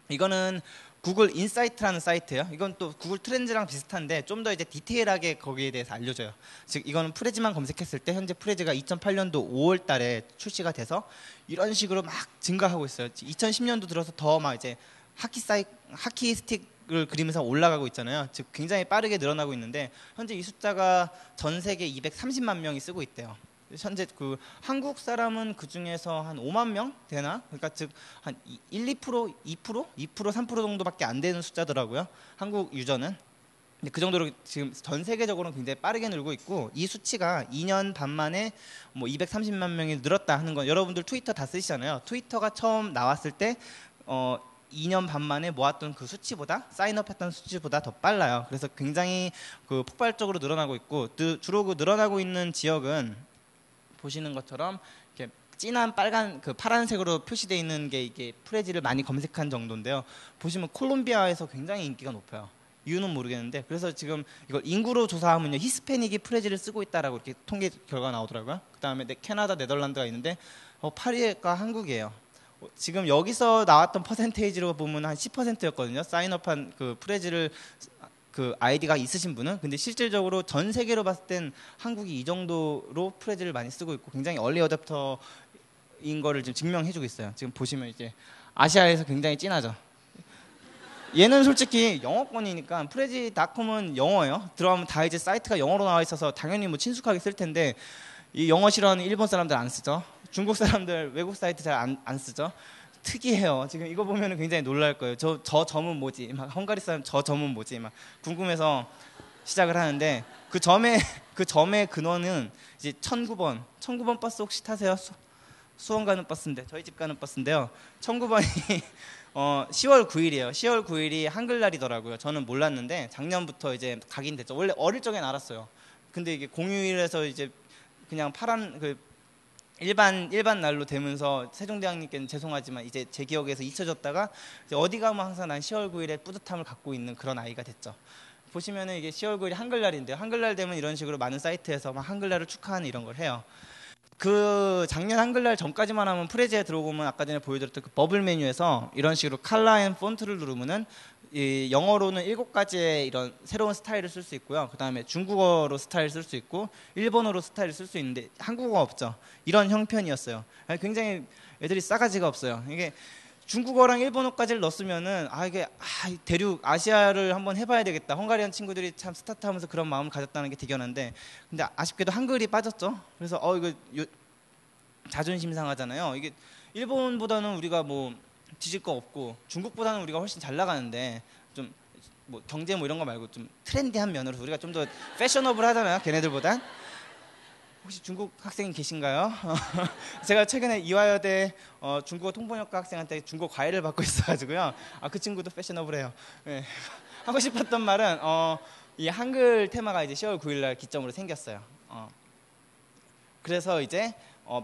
이거는 구글 인사이트라는 사이트예요. 이건 또 구글 트렌드랑 비슷한데 좀 더 이제 디테일하게 거기에 대해서 알려줘요. 즉 이거는 프레지만 검색했을 때 현재 프레지가 2008년도 5월 달에 출시가 돼서 이런 식으로 막 증가하고 있어요. 2010년도 들어서 더 막 이제 하키 스틱을 그리면서 올라가고 있잖아요. 즉 굉장히 빠르게 늘어나고 있는데 현재 이 숫자가 전 세계 230만 명이 쓰고 있대요. 현재 그 한국 사람은 그 중에서 한 5만 명 되나? 그러니까 즉 한 1, 2%, 2%, 2%, 3% 정도밖에 안 되는 숫자더라고요. 한국 유저는. 근데 그 정도로 지금 전 세계적으로 굉장히 빠르게 늘고 있고 이 수치가 2년 반 만에 뭐 230만 명이 늘었다 하는 건 여러분들 트위터 다 쓰시잖아요. 트위터가 처음 나왔을 때 2년 반 만에 모았던 그 수치보다 사인업했던 수치보다 더 빨라요. 그래서 굉장히 그 폭발적으로 늘어나고 있고 주로 그 늘어나고 있는 지역은 보시는 것처럼 이렇게 진한 빨간 그 파란색으로 표시되어 있는 게 이게 프레지를 많이 검색한 정도인데요. 보시면 콜롬비아에서 굉장히 인기가 높아요. 이유는 모르겠는데 그래서 지금 이걸 인구로 조사하면요 히스패닉이 프레지를 쓰고 있다라고 이렇게 통계 결과가 나오더라고요. 그다음에 캐나다, 네덜란드가 있는데 8위가 한국이에요. 지금 여기서 나왔던 퍼센테이지로 보면 한 10%였거든요. 사인업한 그 프레지를 그 아이디가 있으신 분은. 근데 실질적으로 전 세계로 봤을 땐 한국이 이 정도로 프레지를 많이 쓰고 있고 굉장히 얼리 어댑터인 거를 지금 증명해주고 있어요. 지금 보시면 이제 아시아에서 굉장히 진하죠. 얘는 솔직히 영어권이니까 프레지닷컴은 영어예요. 들어가면 다 이제 사이트가 영어로 나와 있어서 당연히 뭐 친숙하게 쓸 텐데 이 영어 싫어하는 일본 사람들 안 쓰죠. 중국 사람들 외국 사이트 잘 안 쓰죠. 특이해요. 지금 이거 보면 굉장히 놀랄 거예요. 저 점은 뭐지? 막 헝가리 사람 저 점은 뭐지? 막 궁금해서 시작을 하는데 그 점의 근원은 이제 1009번 버스 혹시 타세요? 수원 가는 버스인데 저희 집 가는 버스인데요. 1009번이 10월 9일이에요. 10월 9일이 한글날이더라고요. 저는 몰랐는데 작년부터 이제 각인됐죠. 원래 어릴 적엔 알았어요. 근데 이게 공휴일에서 이제 그냥 파란 그 일반 날로 되면서 세종대왕님께는 죄송하지만 이제 제 기억에서 잊혀졌다가 이제 어디 가면 항상 난 10월 9일에 뿌듯함을 갖고 있는 그런 아이가 됐죠. 보시면은 이게 10월 9일이 한글날인데요. 한글날 되면 이런 식으로 많은 사이트에서 막 한글날을 축하하는 이런 걸 해요. 그 작년 한글날 전까지만 하면 프레지에 들어오면 아까 전에 보여드렸던 그 버블 메뉴에서 이런 식으로 컬러 앤 폰트를 누르면은 이 영어로는 7가지의 이런 새로운 스타일을 쓸 수 있고요. 그 다음에 중국어로 스타일 쓸 수 있고 일본어로 스타일을 쓸 수 있는데 한국어가 없죠. 이런 형편이었어요. 굉장히 애들이 싸가지가 없어요. 이게 중국어랑 일본어까지를 넣었으면은 이게 대륙 아시아를 한번 해봐야 되겠다. 헝가리안 친구들이 참 스타트하면서 그런 마음을 가졌다는 게 대견한데 근데 아쉽게도 한글이 빠졌죠. 그래서 이거 자존심 상하잖아요. 이게 일본보다는 우리가 뭐 뒤질 거 없고 중국보다는 우리가 훨씬 잘 나가는데 좀 뭐 경제 뭐 이런 거 말고 좀 트렌디한 면으로 우리가 좀 더 패셔너블하잖아요. 걔네들보단. 혹시 중국 학생이 계신가요? 제가 최근에 이화여대 중국어 통번역과 학생한테 중국어 과외를 받고 있어가지고요. 그 친구도 패셔너블해요. 네. 하고 싶었던 말은 이 한글 테마가 이제 10월 9일날 기점으로 생겼어요. 그래서 이제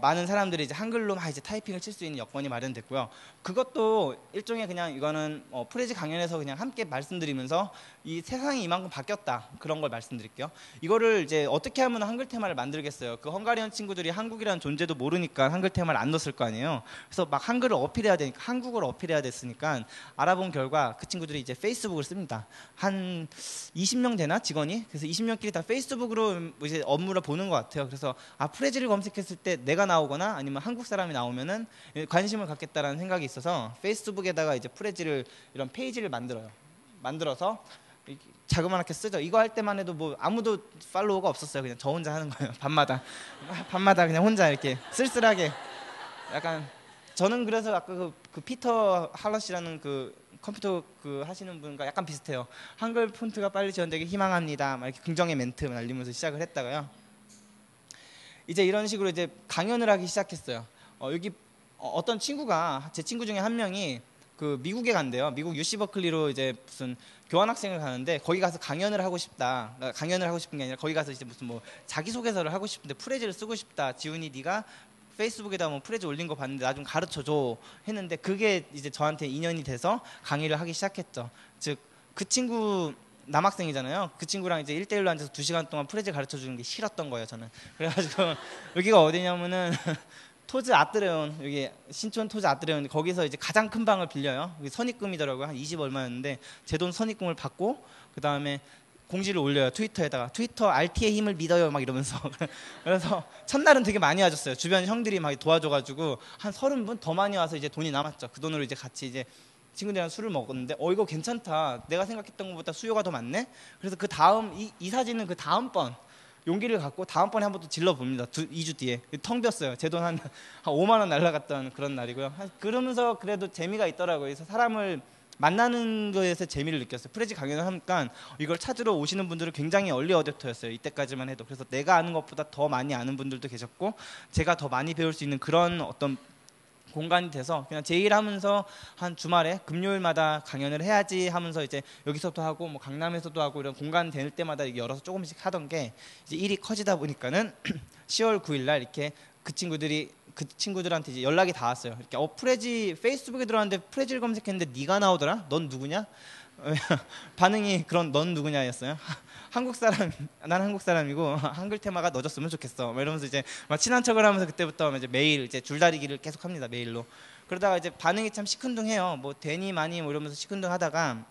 많은 사람들이 이제 한글로 막 이제 타이핑을 칠 수 있는 여건이 마련됐고요. 그것도 일종의 그냥 이거는 프레지 강연에서 그냥 함께 말씀드리면서 이 세상이 이만큼 바뀌었다 그런 걸 말씀드릴게요. 이거를 이제 어떻게 하면 한글 테마를 만들겠어요. 그 헝가리언 친구들이 한국이라는 존재도 모르니까 한글 테마를 안 넣었을 거 아니에요. 그래서 막 한글을 어필해야 되니까 한국어를 어필해야 됐으니까 알아본 결과 그 친구들이 이제 페이스북을 씁니다. 한 20명 되나 직원이? 그래서 20명끼리 다 페이스북으로 이제 업무를 보는 것 같아요. 그래서 프레지를 검색했을 때 내가 나오거나 아니면 한국 사람이 나오면은 관심을 갖겠다라는 생각이 있어서 페이스북에다가 이제 프레지를 이런 페이지를 만들어서 자그마하게 쓰죠. 이거 할 때만 해도 뭐 아무도 팔로워가 없었어요. 그냥 저 혼자 하는 거예요. 밤마다 그냥 혼자 이렇게 쓸쓸하게 약간 저는 그래서 아까 그 그 피터 할럿이라는 그 컴퓨터 그 하시는 분과 약간 비슷해요. 한글 폰트가 빨리 지원되길 희망합니다. 막 이렇게 긍정의 멘트 날리면서 시작을 했다가요. 이제 이런 식으로 이제 강연을 하기 시작했어요. 여기 어떤 친구가 제 친구 중에 한 명이 그 미국에 간대요. 미국 UC 버클리로 이제 무슨 교환학생을 가는데 거기 가서 강연을 하고 싶다. 그러니까 강연을 하고 싶은 게 아니라 거기 가서 이제 무슨 뭐 자기소개서를 하고 싶은데 프레지를 쓰고 싶다. 지훈이 네가 페이스북에다 뭐 프레지 올린 거 봤는데 나 좀 가르쳐줘 했는데 그게 이제 저한테 인연이 돼서 강의를 하기 시작했죠. 즉 그 친구 남학생이잖아요. 그 친구랑 이제 1대1로 앉아서 2시간 동안 프레지 가르쳐 주는 게 싫었던 거예요, 저는. 그래가지고 여기가 어디냐면은 토즈 아트레온, 여기 신촌 토즈 아트레온, 거기서 이제 가장 큰 방을 빌려요. 선입금이더라고요. 한 20 얼마였는데 제 돈 선입금을 받고 그 다음에 공지를 올려요. 트위터에다가 트위터 RT의 힘을 믿어요 막 이러면서. 그래서 첫날은 되게 많이 와줬어요. 주변 형들이 막 도와줘가지고 한 30분 더 많이 와서 이제 돈이 남았죠. 그 돈으로 이제 같이 이제 친구들이랑 술을 먹었는데 이거 괜찮다. 내가 생각했던 것보다 수요가 더 많네. 그래서 그 다음 이 사진은 그 다음번 용기를 갖고 다음번에 한 번 또 질러봅니다. 2주 뒤에 텅 비었어요. 제 돈 한 5만 원 날라갔던 그런 날이고요. 그러면서 그래도 재미가 있더라고요. 그래서 사람을 만나는 거에서 재미를 느꼈어요. 프레지 강연을 하니까 이걸 찾으러 오시는 분들은 굉장히 얼리 어댑터였어요. 이때까지만 해도. 그래서 내가 아는 것보다 더 많이 아는 분들도 계셨고 제가 더 많이 배울 수 있는 그런 어떤 공간이 돼서 그냥 제 일하면서 한 주말에 금요일마다 강연을 해야지 하면서 이제 여기서도 하고 뭐 강남에서도 하고 이런 공간 될 때마다 열어서 조금씩 하던 게 이제 일이 커지다 보니까는 10월 9일 날 이렇게 그 친구들한테 이제 연락이 닿았어요. 이렇게 프레지 페이스북에 들어왔는데 프레지를 검색했는데 네가 나오더라. 넌 누구냐? 반응이 그런 넌 누구냐였어요. 한국 사람, 난 한국 사람이고 한글 테마가 넣어줬으면 좋겠어. 막 이러면서 이제 막 친한 척을 하면서 그때부터 이제 매일 이제 줄다리기를 계속합니다. 메일로. 그러다가 이제 반응이 참 시큰둥해요. 뭐 되니 많이 뭐 이러면서 시큰둥하다가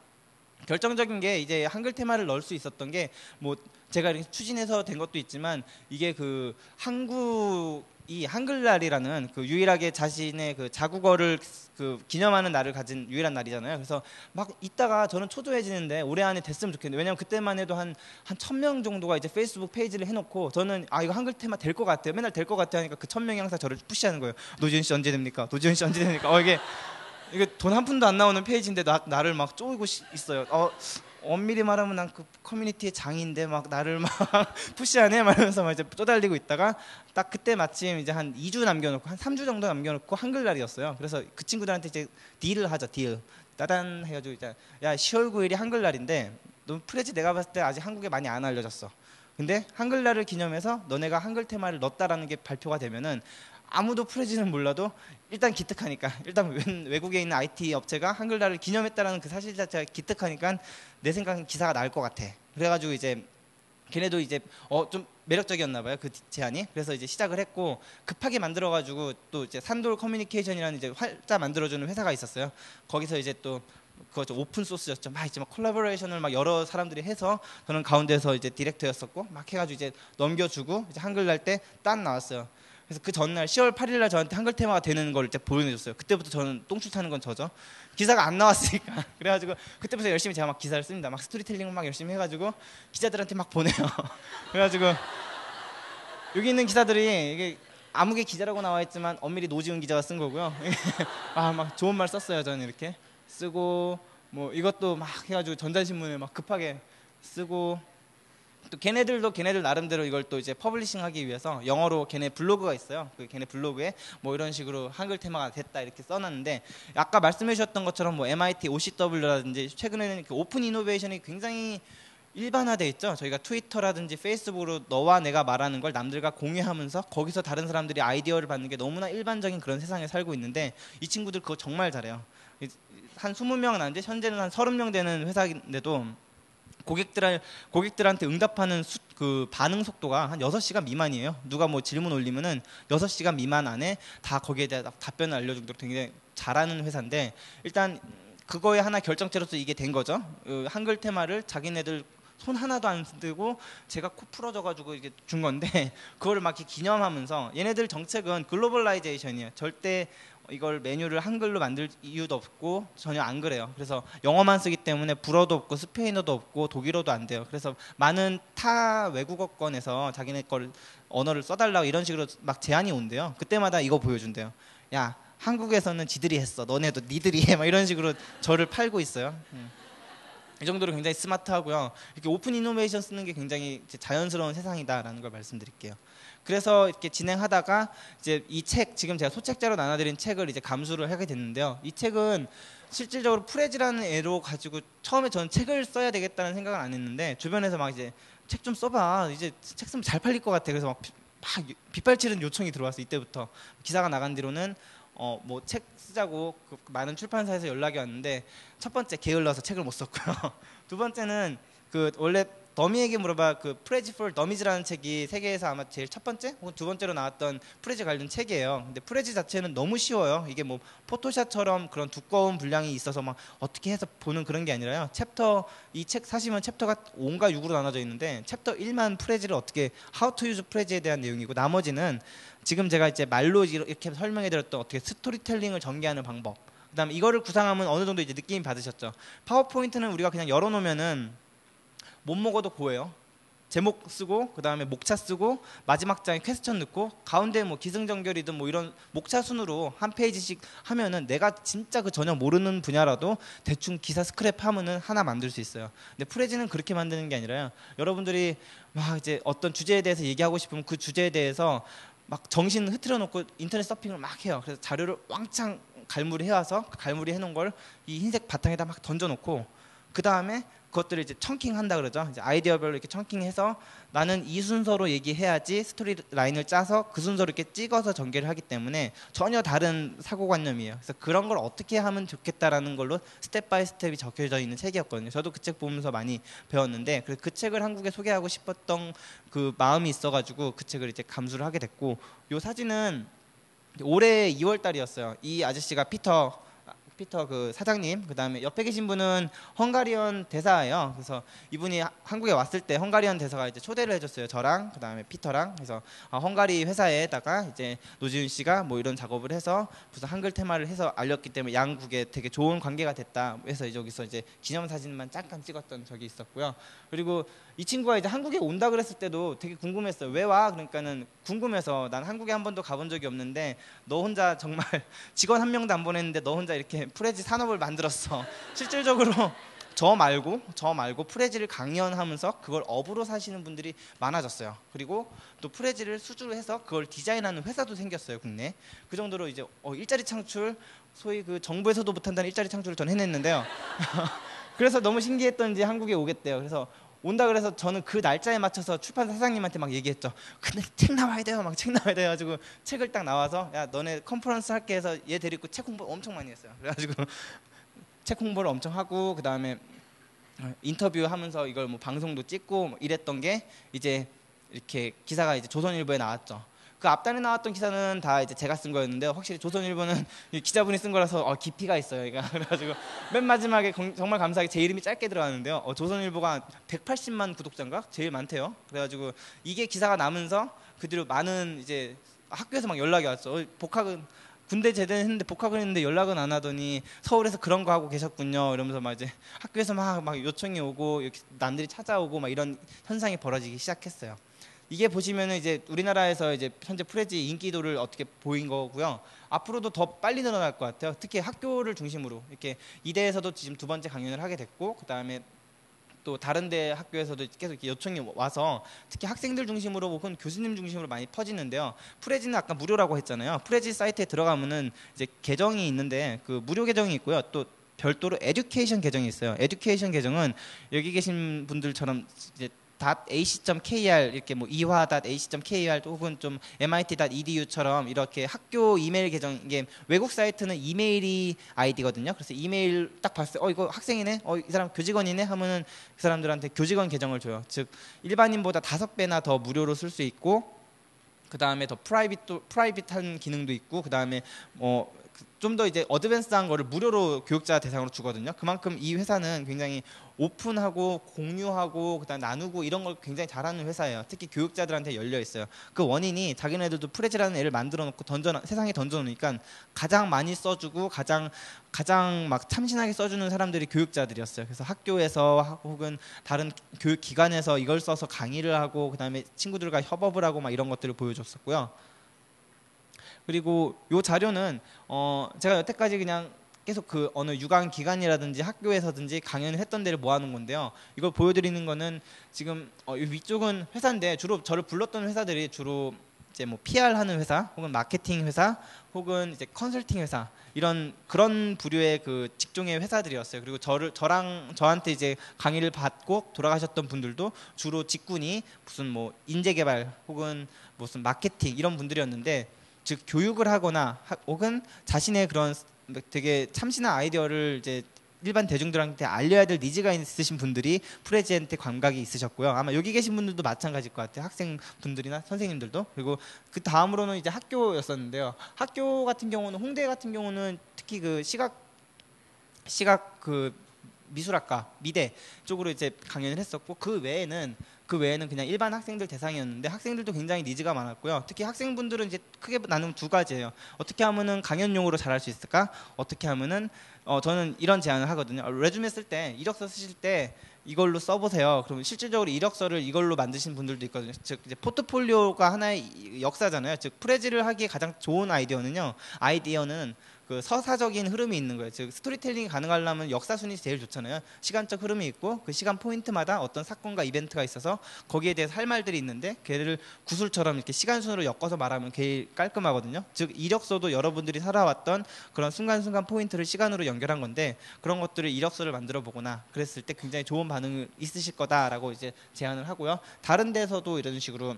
결정적인 게 이제 한글 테마를 넣을 수 있었던 게 뭐 제가 이렇게 추진해서 된 것도 있지만 이게 그 한국이 한글날이라는 그 유일하게 자신의 그 자국어를 그 기념하는 날을 가진 유일한 날이잖아요. 그래서 막 있다가 저는 초조해지는데 올해 안에 됐으면 좋겠는데 왜냐면 그때만 해도 한 1000명 정도가 이제 페이스북 페이지를 해놓고 저는 이거 한글 테마 될 것 같아요. 맨날 될 것 같아요 하니까 그 1000명이 항상 저를 푸시하는 거예요. 노지훈 씨 언제 됩니까? 노지훈 씨 언제 됩니까? 이게 돈 한 푼도 안 나오는 페이지인데 나를 막 쪼이고 있어요. 엄밀히 말하면 난 그 커뮤니티의 장인데 막 나를 막 푸시하네 말하면서 막 이제 쪼달리고 있다가 딱 그때 마침 이제 한 2주 남겨놓고 한 3주 정도 남겨놓고 한글날이었어요. 그래서 그 친구들한테 이제 딜을 하죠. 딜 따단 해가지고 이제 야 10월 9일이 한글날인데 너 프레지 내가 봤을 때 아직 한국에 많이 안 알려졌어. 근데 한글날을 기념해서 너네가 한글 테마를 넣었다라는 게 발표가 되면은 아무도 프레지는 몰라도 일단 기특하니까 일단 외국에 있는 IT 업체가 한글날을 기념했다라는 그 사실 자체가 기특하니까 내 생각엔 기사가 나올 것 같아. 그래가지고 이제 걔네도 이제 좀 매력적이었나 봐요 그 제안이. 그래서 이제 시작을 했고 급하게 만들어가지고 또 이제 산돌 커뮤니케이션이라는 이제 활자 만들어주는 회사가 있었어요. 거기서 이제 또 그거 오픈 소스였죠. 막 이제 막 콜라보레이션을 막 여러 사람들이 해서 저는 가운데서 이제 디렉터였었고 막 해가지고 이제 넘겨주고 이제 한글날 때 딱 나왔어요. 그래서 그 전날 10월 8일 날 저한테 한글 테마가 되는 걸 이제 보여줬어요. 그때부터 저는 똥줄 타는 건 저죠. 기사가 안 나왔으니까. 그래가지고 그때부터 열심히 제가 막 기사를 씁니다. 막 스토리텔링을 막 열심히 해가지고 기자들한테 막 보내요. 그래가지고 여기 있는 기사들이 이게 아무개 기자라고 나와 있지만 엄밀히 노지훈 기자가 쓴 거고요. 막 좋은 말 썼어요. 저는 이렇게 쓰고 뭐 이것도 막 해가지고 전자신문에 막 급하게 쓰고 또 걔네들도 걔네들 나름대로 이걸 또 이제 퍼블리싱하기 위해서 영어로 걔네 블로그가 있어요. 그 걔네 블로그에 뭐 이런 식으로 한글 테마가 됐다 이렇게 써놨는데 아까 말씀해 주셨던 것처럼 뭐 MIT OCW라든지 최근에는 그 오픈 이노베이션이 굉장히 일반화돼 있죠. 저희가 트위터라든지 페이스북으로 너와 내가 말하는 걸 남들과 공유하면서 거기서 다른 사람들이 아이디어를 받는 게 너무나 일반적인 그런 세상에 살고 있는데 이 친구들 그거 정말 잘해요. 한 20명은 안 돼. 현재는 한 30명 되는 회사인데도 고객들한테 응답하는 그 반응 속도가 한 6시간 미만이에요. 누가 뭐 질문 올리면은 6시간 미만 안에 다 거기에 대한 답변을 알려주도록 굉장히 잘하는 회사인데 일단 그거에 하나 결정체로서 이게 된 거죠. 한글 테마를 자기네들 손 하나도 안 쓰고 제가 코 풀어져가지고 이게 준 건데 그거를 막 이렇게 기념하면서 얘네들 정책은 글로벌라이제이션이에요. 절대 이걸 메뉴를 한글로 만들 이유도 없고 전혀 안 그래요. 그래서 영어만 쓰기 때문에 불어도 없고 스페인어도 없고 독일어도 안 돼요. 그래서 많은 타 외국어권에서 자기네 걸 언어를 써달라고 이런 식으로 막 제안이 온대요. 그때마다 이거 보여준대요. 야 한국에서는 지들이 했어. 너네도 니들이 해. 막 이런 식으로 저를 팔고 있어요. 이 정도로 굉장히 스마트하고요. 이렇게 오픈 이노베이션 쓰는 게 굉장히 이제 자연스러운 세상이다라는 걸 말씀드릴게요. 그래서 이렇게 진행하다가 이제 이 책, 지금 제가 소책자로 나눠드린 책을 이제 감수를 하게 됐는데요. 이 책은 실질적으로 프레지라는 애로 가지고 처음에 저는 책을 써야 되겠다는 생각은 안 했는데 주변에서 막 이제 책 좀 써봐. 이제 책 쓰면 잘 팔릴 것 같아. 그래서 막 빗발치는 요청이 들어왔어. 이때부터 기사가 나간 뒤로는 뭐 책 쓰자고 그 많은 출판사에서 연락이 왔는데 첫 번째 게을러서 책을 못 썼고요. 두 번째는 그 원래 더미에게 물어봐 그 프레지 for 더미즈라는 책이 세계에서 아마 제일 첫 번째 혹은 두 번째로 나왔던 프레지 관련 책이에요. 근데 프레지 자체는 너무 쉬워요. 이게 뭐 포토샵처럼 그런 두꺼운 분량이 있어서 막 어떻게 해서 보는 그런 게 아니라요. 챕터 이 책 사시면 챕터가 5과 6으로 나눠져 있는데 챕터 1만 프레지를 어떻게 how to use 프레지에 대한 내용이고 나머지는 지금 제가 이제 말로 이렇게 설명해 드렸던 어떻게 스토리텔링을 전개하는 방법. 그다음에 이거를 구상하면 어느 정도 이제 느낌이 받으셨죠. 파워포인트는 우리가 그냥 열어 놓으면은 못 먹어도 고예요. 제목 쓰고 그다음에 목차 쓰고 마지막 장에 퀘스천 넣고 가운데 뭐 기승전결이든 뭐 이런 목차 순으로 한 페이지씩 하면은 내가 진짜 그 전혀 모르는 분야라도 대충 기사 스크랩 하면은 하나 만들 수 있어요. 근데 프레지는 그렇게 만드는 게 아니라요. 여러분들이 막 이제 어떤 주제에 대해서 얘기하고 싶으면 그 주제에 대해서 막 정신 흐트러 놓고 인터넷 서핑을 막 해요. 그래서 자료를 왕창 갈무리 해와서 갈무리 해놓은 걸 이 흰색 바탕에다 막 던져놓고 그 다음에 그것들을 이제 청킹 한다 그러죠. 이제 아이디어별로 이렇게 청킹해서 나는 이 순서로 얘기해야지 스토리 라인을 짜서 그 순서로 이렇게 찍어서 전개를 하기 때문에 전혀 다른 사고관념이에요. 그래서 그런 걸 어떻게 하면 좋겠다라는 걸로 스텝 바이 스텝이 적혀져 있는 책이었거든요. 저도 그 책 보면서 많이 배웠는데 그래서 그 책을 한국에 소개하고 싶었던 그 마음이 있어가지고 그 책을 이제 감수를 하게 됐고 이 사진은 올해 2월 달이었어요. 이 아저씨가 피터 그 사장님, 그 다음에 옆에 계신 분은 헝가리언 대사예요. 그래서 이분이 한국에 왔을 때 헝가리언 대사가 이제 초대를 해줬어요. 저랑 그 다음에 피터랑. 그래서 헝가리 회사에다가 이제 노지훈 씨가 뭐 이런 작업을 해서 무슨 한글 테마를 해서 알렸기 때문에 양국에 되게 좋은 관계가 됐다. 해서 여기서 이제 기념사진만 잠깐 찍었던 적이 있었고요. 그리고 이 친구가 이제 한국에 온다 그랬을 때도 되게 궁금했어요. 왜 와? 그러니까는 궁금해서 난 한국에 한 번도 가본 적이 없는데 너 혼자 정말 직원 한 명도 안 보냈는데 너 혼자 이렇게 프레지 산업을 만들었어. 실질적으로 저 말고 프레지를 강연하면서 그걸 업으로 사시는 분들이 많아졌어요. 그리고 또 프레지를 수주를 해서 그걸 디자인하는 회사도 생겼어요, 국내. 그 정도로 이제 일자리 창출, 소위 그 정부에서도 못한다는 일자리 창출을 전 해냈는데요. 그래서 너무 신기했던지 한국에 오겠대요. 그래서 온다 그래서 저는 그 날짜에 맞춰서 출판사 사장님한테 막 얘기했죠. 근데 책 나와야 돼요. 막 책 나와야 돼요. 가지고 책을 딱 나와서 야 너네 컨퍼런스 할게 해서 얘 데리고 책 홍보 엄청 많이 했어요. 그래가지고 책 홍보를 엄청 하고 그 다음에 인터뷰하면서 이걸 뭐 방송도 찍고 뭐 이랬던 게 이제 이렇게 기사가 이제 조선일보에 나왔죠. 그 앞단에 나왔던 기사는 다 이제 제가 쓴 거였는데 확실히 조선일보는 기자분이 쓴 거라서 깊이가 있어요. 그래가지고 맨 마지막에 정말 감사하게 제 이름이 짧게 들어가는데요. 조선일보가 180만 구독자인가 제일 많대요. 그래가지고 이게 기사가 나면서 그 뒤로 많은 이제 학교에서 막 연락이 왔죠. 복학은 군대 제대했는데 복학을 했는데 연락은 안 하더니 서울에서 그런 거 하고 계셨군요. 이러면서 막 이제 학교에서 막 요청이 오고 이렇게 남들이 찾아오고 막 이런 현상이 벌어지기 시작했어요. 이게 보시면은 이제 우리나라에서 이제 현재 프레지 인기도를 어떻게 보인 거고요. 앞으로도 더 빨리 늘어날 것 같아요. 특히 학교를 중심으로 이렇게 이대에서도 지금 두 번째 강연을 하게 됐고, 그 다음에 또 다른 데 학교에서도 계속 이렇게 요청이 와서 특히 학생들 중심으로 혹은 교수님 중심으로 많이 퍼지는데요. 프레지는 아까 무료라고 했잖아요. 프레지 사이트에 들어가면은 이제 계정이 있는데 그 무료 계정이 있고요. 또 별도로 에듀케이션 계정이 있어요. 에듀케이션 계정은 여기 계신 분들처럼 이제 .ac.kr 이렇게 뭐 이화.ac.kr 혹은 좀 mit.edu처럼 이렇게 학교 이메일 계정, 이게 외국 사이트는 이메일이 아이디거든요. 그래서 이메일 딱 봤을 때 이거 학생이네, 이 사람 교직원이네 하면은 그 사람들한테 교직원 계정을 줘요. 즉 일반인보다 5배나 더 무료로 쓸 수 있고, 그 다음에 더 프라이빗한 기능도 있고, 그 다음에 뭐 좀 더 이제 어드밴스한 거를 무료로 교육자 대상으로 주거든요. 그만큼 이 회사는 굉장히 오픈하고 공유하고 그다음 나누고 이런 걸 굉장히 잘하는 회사예요. 특히 교육자들한테 열려 있어요. 그 원인이 자기네들도 프레지라는 애를 만들어 놓고 세상에 던져 놓으니까 가장 많이 써주고 가장 막 참신하게 써주는 사람들이 교육자들이었어요. 그래서 학교에서 혹은 다른 교육 기관에서 이걸 써서 강의를 하고 그다음에 친구들과 협업을 하고 막 이런 것들을 보여줬었고요. 그리고 요 자료는 제가 여태까지 그냥 계속 그 어느 유관 기관이라든지 학교에서든지 강연을 했던 데를 모아놓은 건데요. 이걸 보여드리는 거는 지금 이 위쪽은 회사인데 주로 저를 불렀던 회사들이 주로 이제 뭐 PR 하는 회사, 혹은 마케팅 회사, 혹은 이제 컨설팅 회사 이런 그런 부류의 그 직종의 회사들이었어요. 그리고 저한테 이제 강의를 받고 돌아가셨던 분들도 주로 직군이 무슨 뭐 인재개발 혹은 무슨 마케팅 이런 분들이었는데, 즉 교육을 하거나 혹은 자신의 그런 되게 참신한 아이디어를 이제 일반 대중들한테 알려야 될 니즈가 있으신 분들이 프레지한테 감각이 있으셨고요. 아마 여기 계신 분들도 마찬가지일 것 같아요. 학생분들이나 선생님들도. 그리고 그 다음으로는 이제 학교였었는데요. 학교 같은 경우는 홍대 같은 경우는 특히 그 시각 그 미술학과 미대 쪽으로 이제 강연을 했었고, 그 외에는 그냥 일반 학생들 대상이었는데 학생들도 굉장히 니즈가 많았고요. 특히 학생분들은 이제 크게 나누면 두 가지예요. 어떻게 하면은 강연용으로 잘할 수 있을까? 어떻게 하면은 저는 이런 제안을 하거든요. 레주메 쓸 때, 이력서 쓰실 때 이걸로 써보세요. 그러면 실질적으로 이력서를 이걸로 만드신 분들도 있거든요. 즉 이제 포트폴리오가 하나의 역사잖아요. 즉 프레지를 하기에 가장 좋은 아이디어는 그 서사적인 흐름이 있는 거예요. 즉 스토리텔링이 가능하려면 역사순이 제일 좋잖아요. 시간적 흐름이 있고 그 시간 포인트마다 어떤 사건과 이벤트가 있어서 거기에 대해서 할 말들이 있는데 걔를 구술처럼 이렇게 시간순으로 엮어서 말하면 제일 깔끔하거든요. 즉 이력서도 여러분들이 살아왔던 그런 순간순간 포인트를 시간으로 연결한 건데, 그런 것들을 이력서를 만들어 보거나 그랬을 때 굉장히 좋은 반응이 있으실 거다라고 이제 제안을 하고요. 다른 데서도 이런 식으로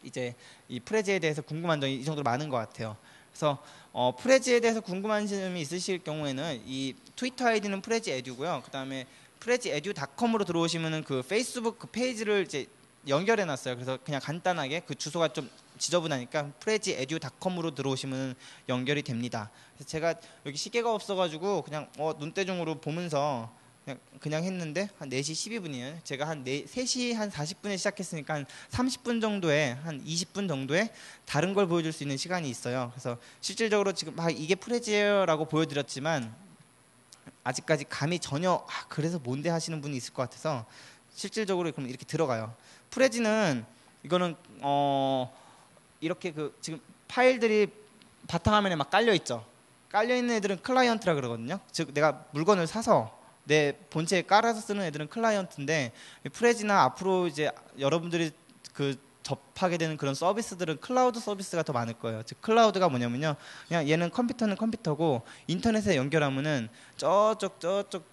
이제 이 프레지에 대해서 궁금한 점이 이 정도로 많은 것 같아요. 그래서 프레지에 대해서 궁금한 점이 있으실 경우에는 이 트위터 아이디는 프레지 에듀고요. 그다음에 프레지에듀.com으로 들어오시면은 그 페이스북 그 페이지를 이제 연결해 놨어요. 그래서 그냥 간단하게 그 주소가 좀 지저분하니까 프레지에듀.com으로 들어오시면 연결이 됩니다. 그래서 제가 여기 시계가 없어가지고 그냥 눈대중으로 보면서 그냥 했는데 한 4시 12분이에요. 제가 한 3시 한 40분에 시작했으니까 한 30분 정도에 한 20분 정도에 다른 걸 보여줄 수 있는 시간이 있어요. 그래서 실질적으로 지금 이게 프레지예요라고 보여드렸지만 아직까지 감이 전혀 그래서 뭔데 하시는 분이 있을 것 같아서 실질적으로 그럼 이렇게 들어가요. 프레지는 이거는 이렇게 그 지금 파일들이 바탕화면에 막 깔려 있죠. 깔려 있는 애들은 클라이언트라 그러거든요. 즉 내가 물건을 사서 내 본체에 깔아서 쓰는 애들은 클라이언트인데, 프레지나 앞으로 이제 여러분들이 그 접하게 되는 그런 서비스들은 클라우드 서비스가 더 많을 거예요. 즉 클라우드가 뭐냐면요, 그냥 얘는 컴퓨터는 컴퓨터고 인터넷에 연결하면은 저쪽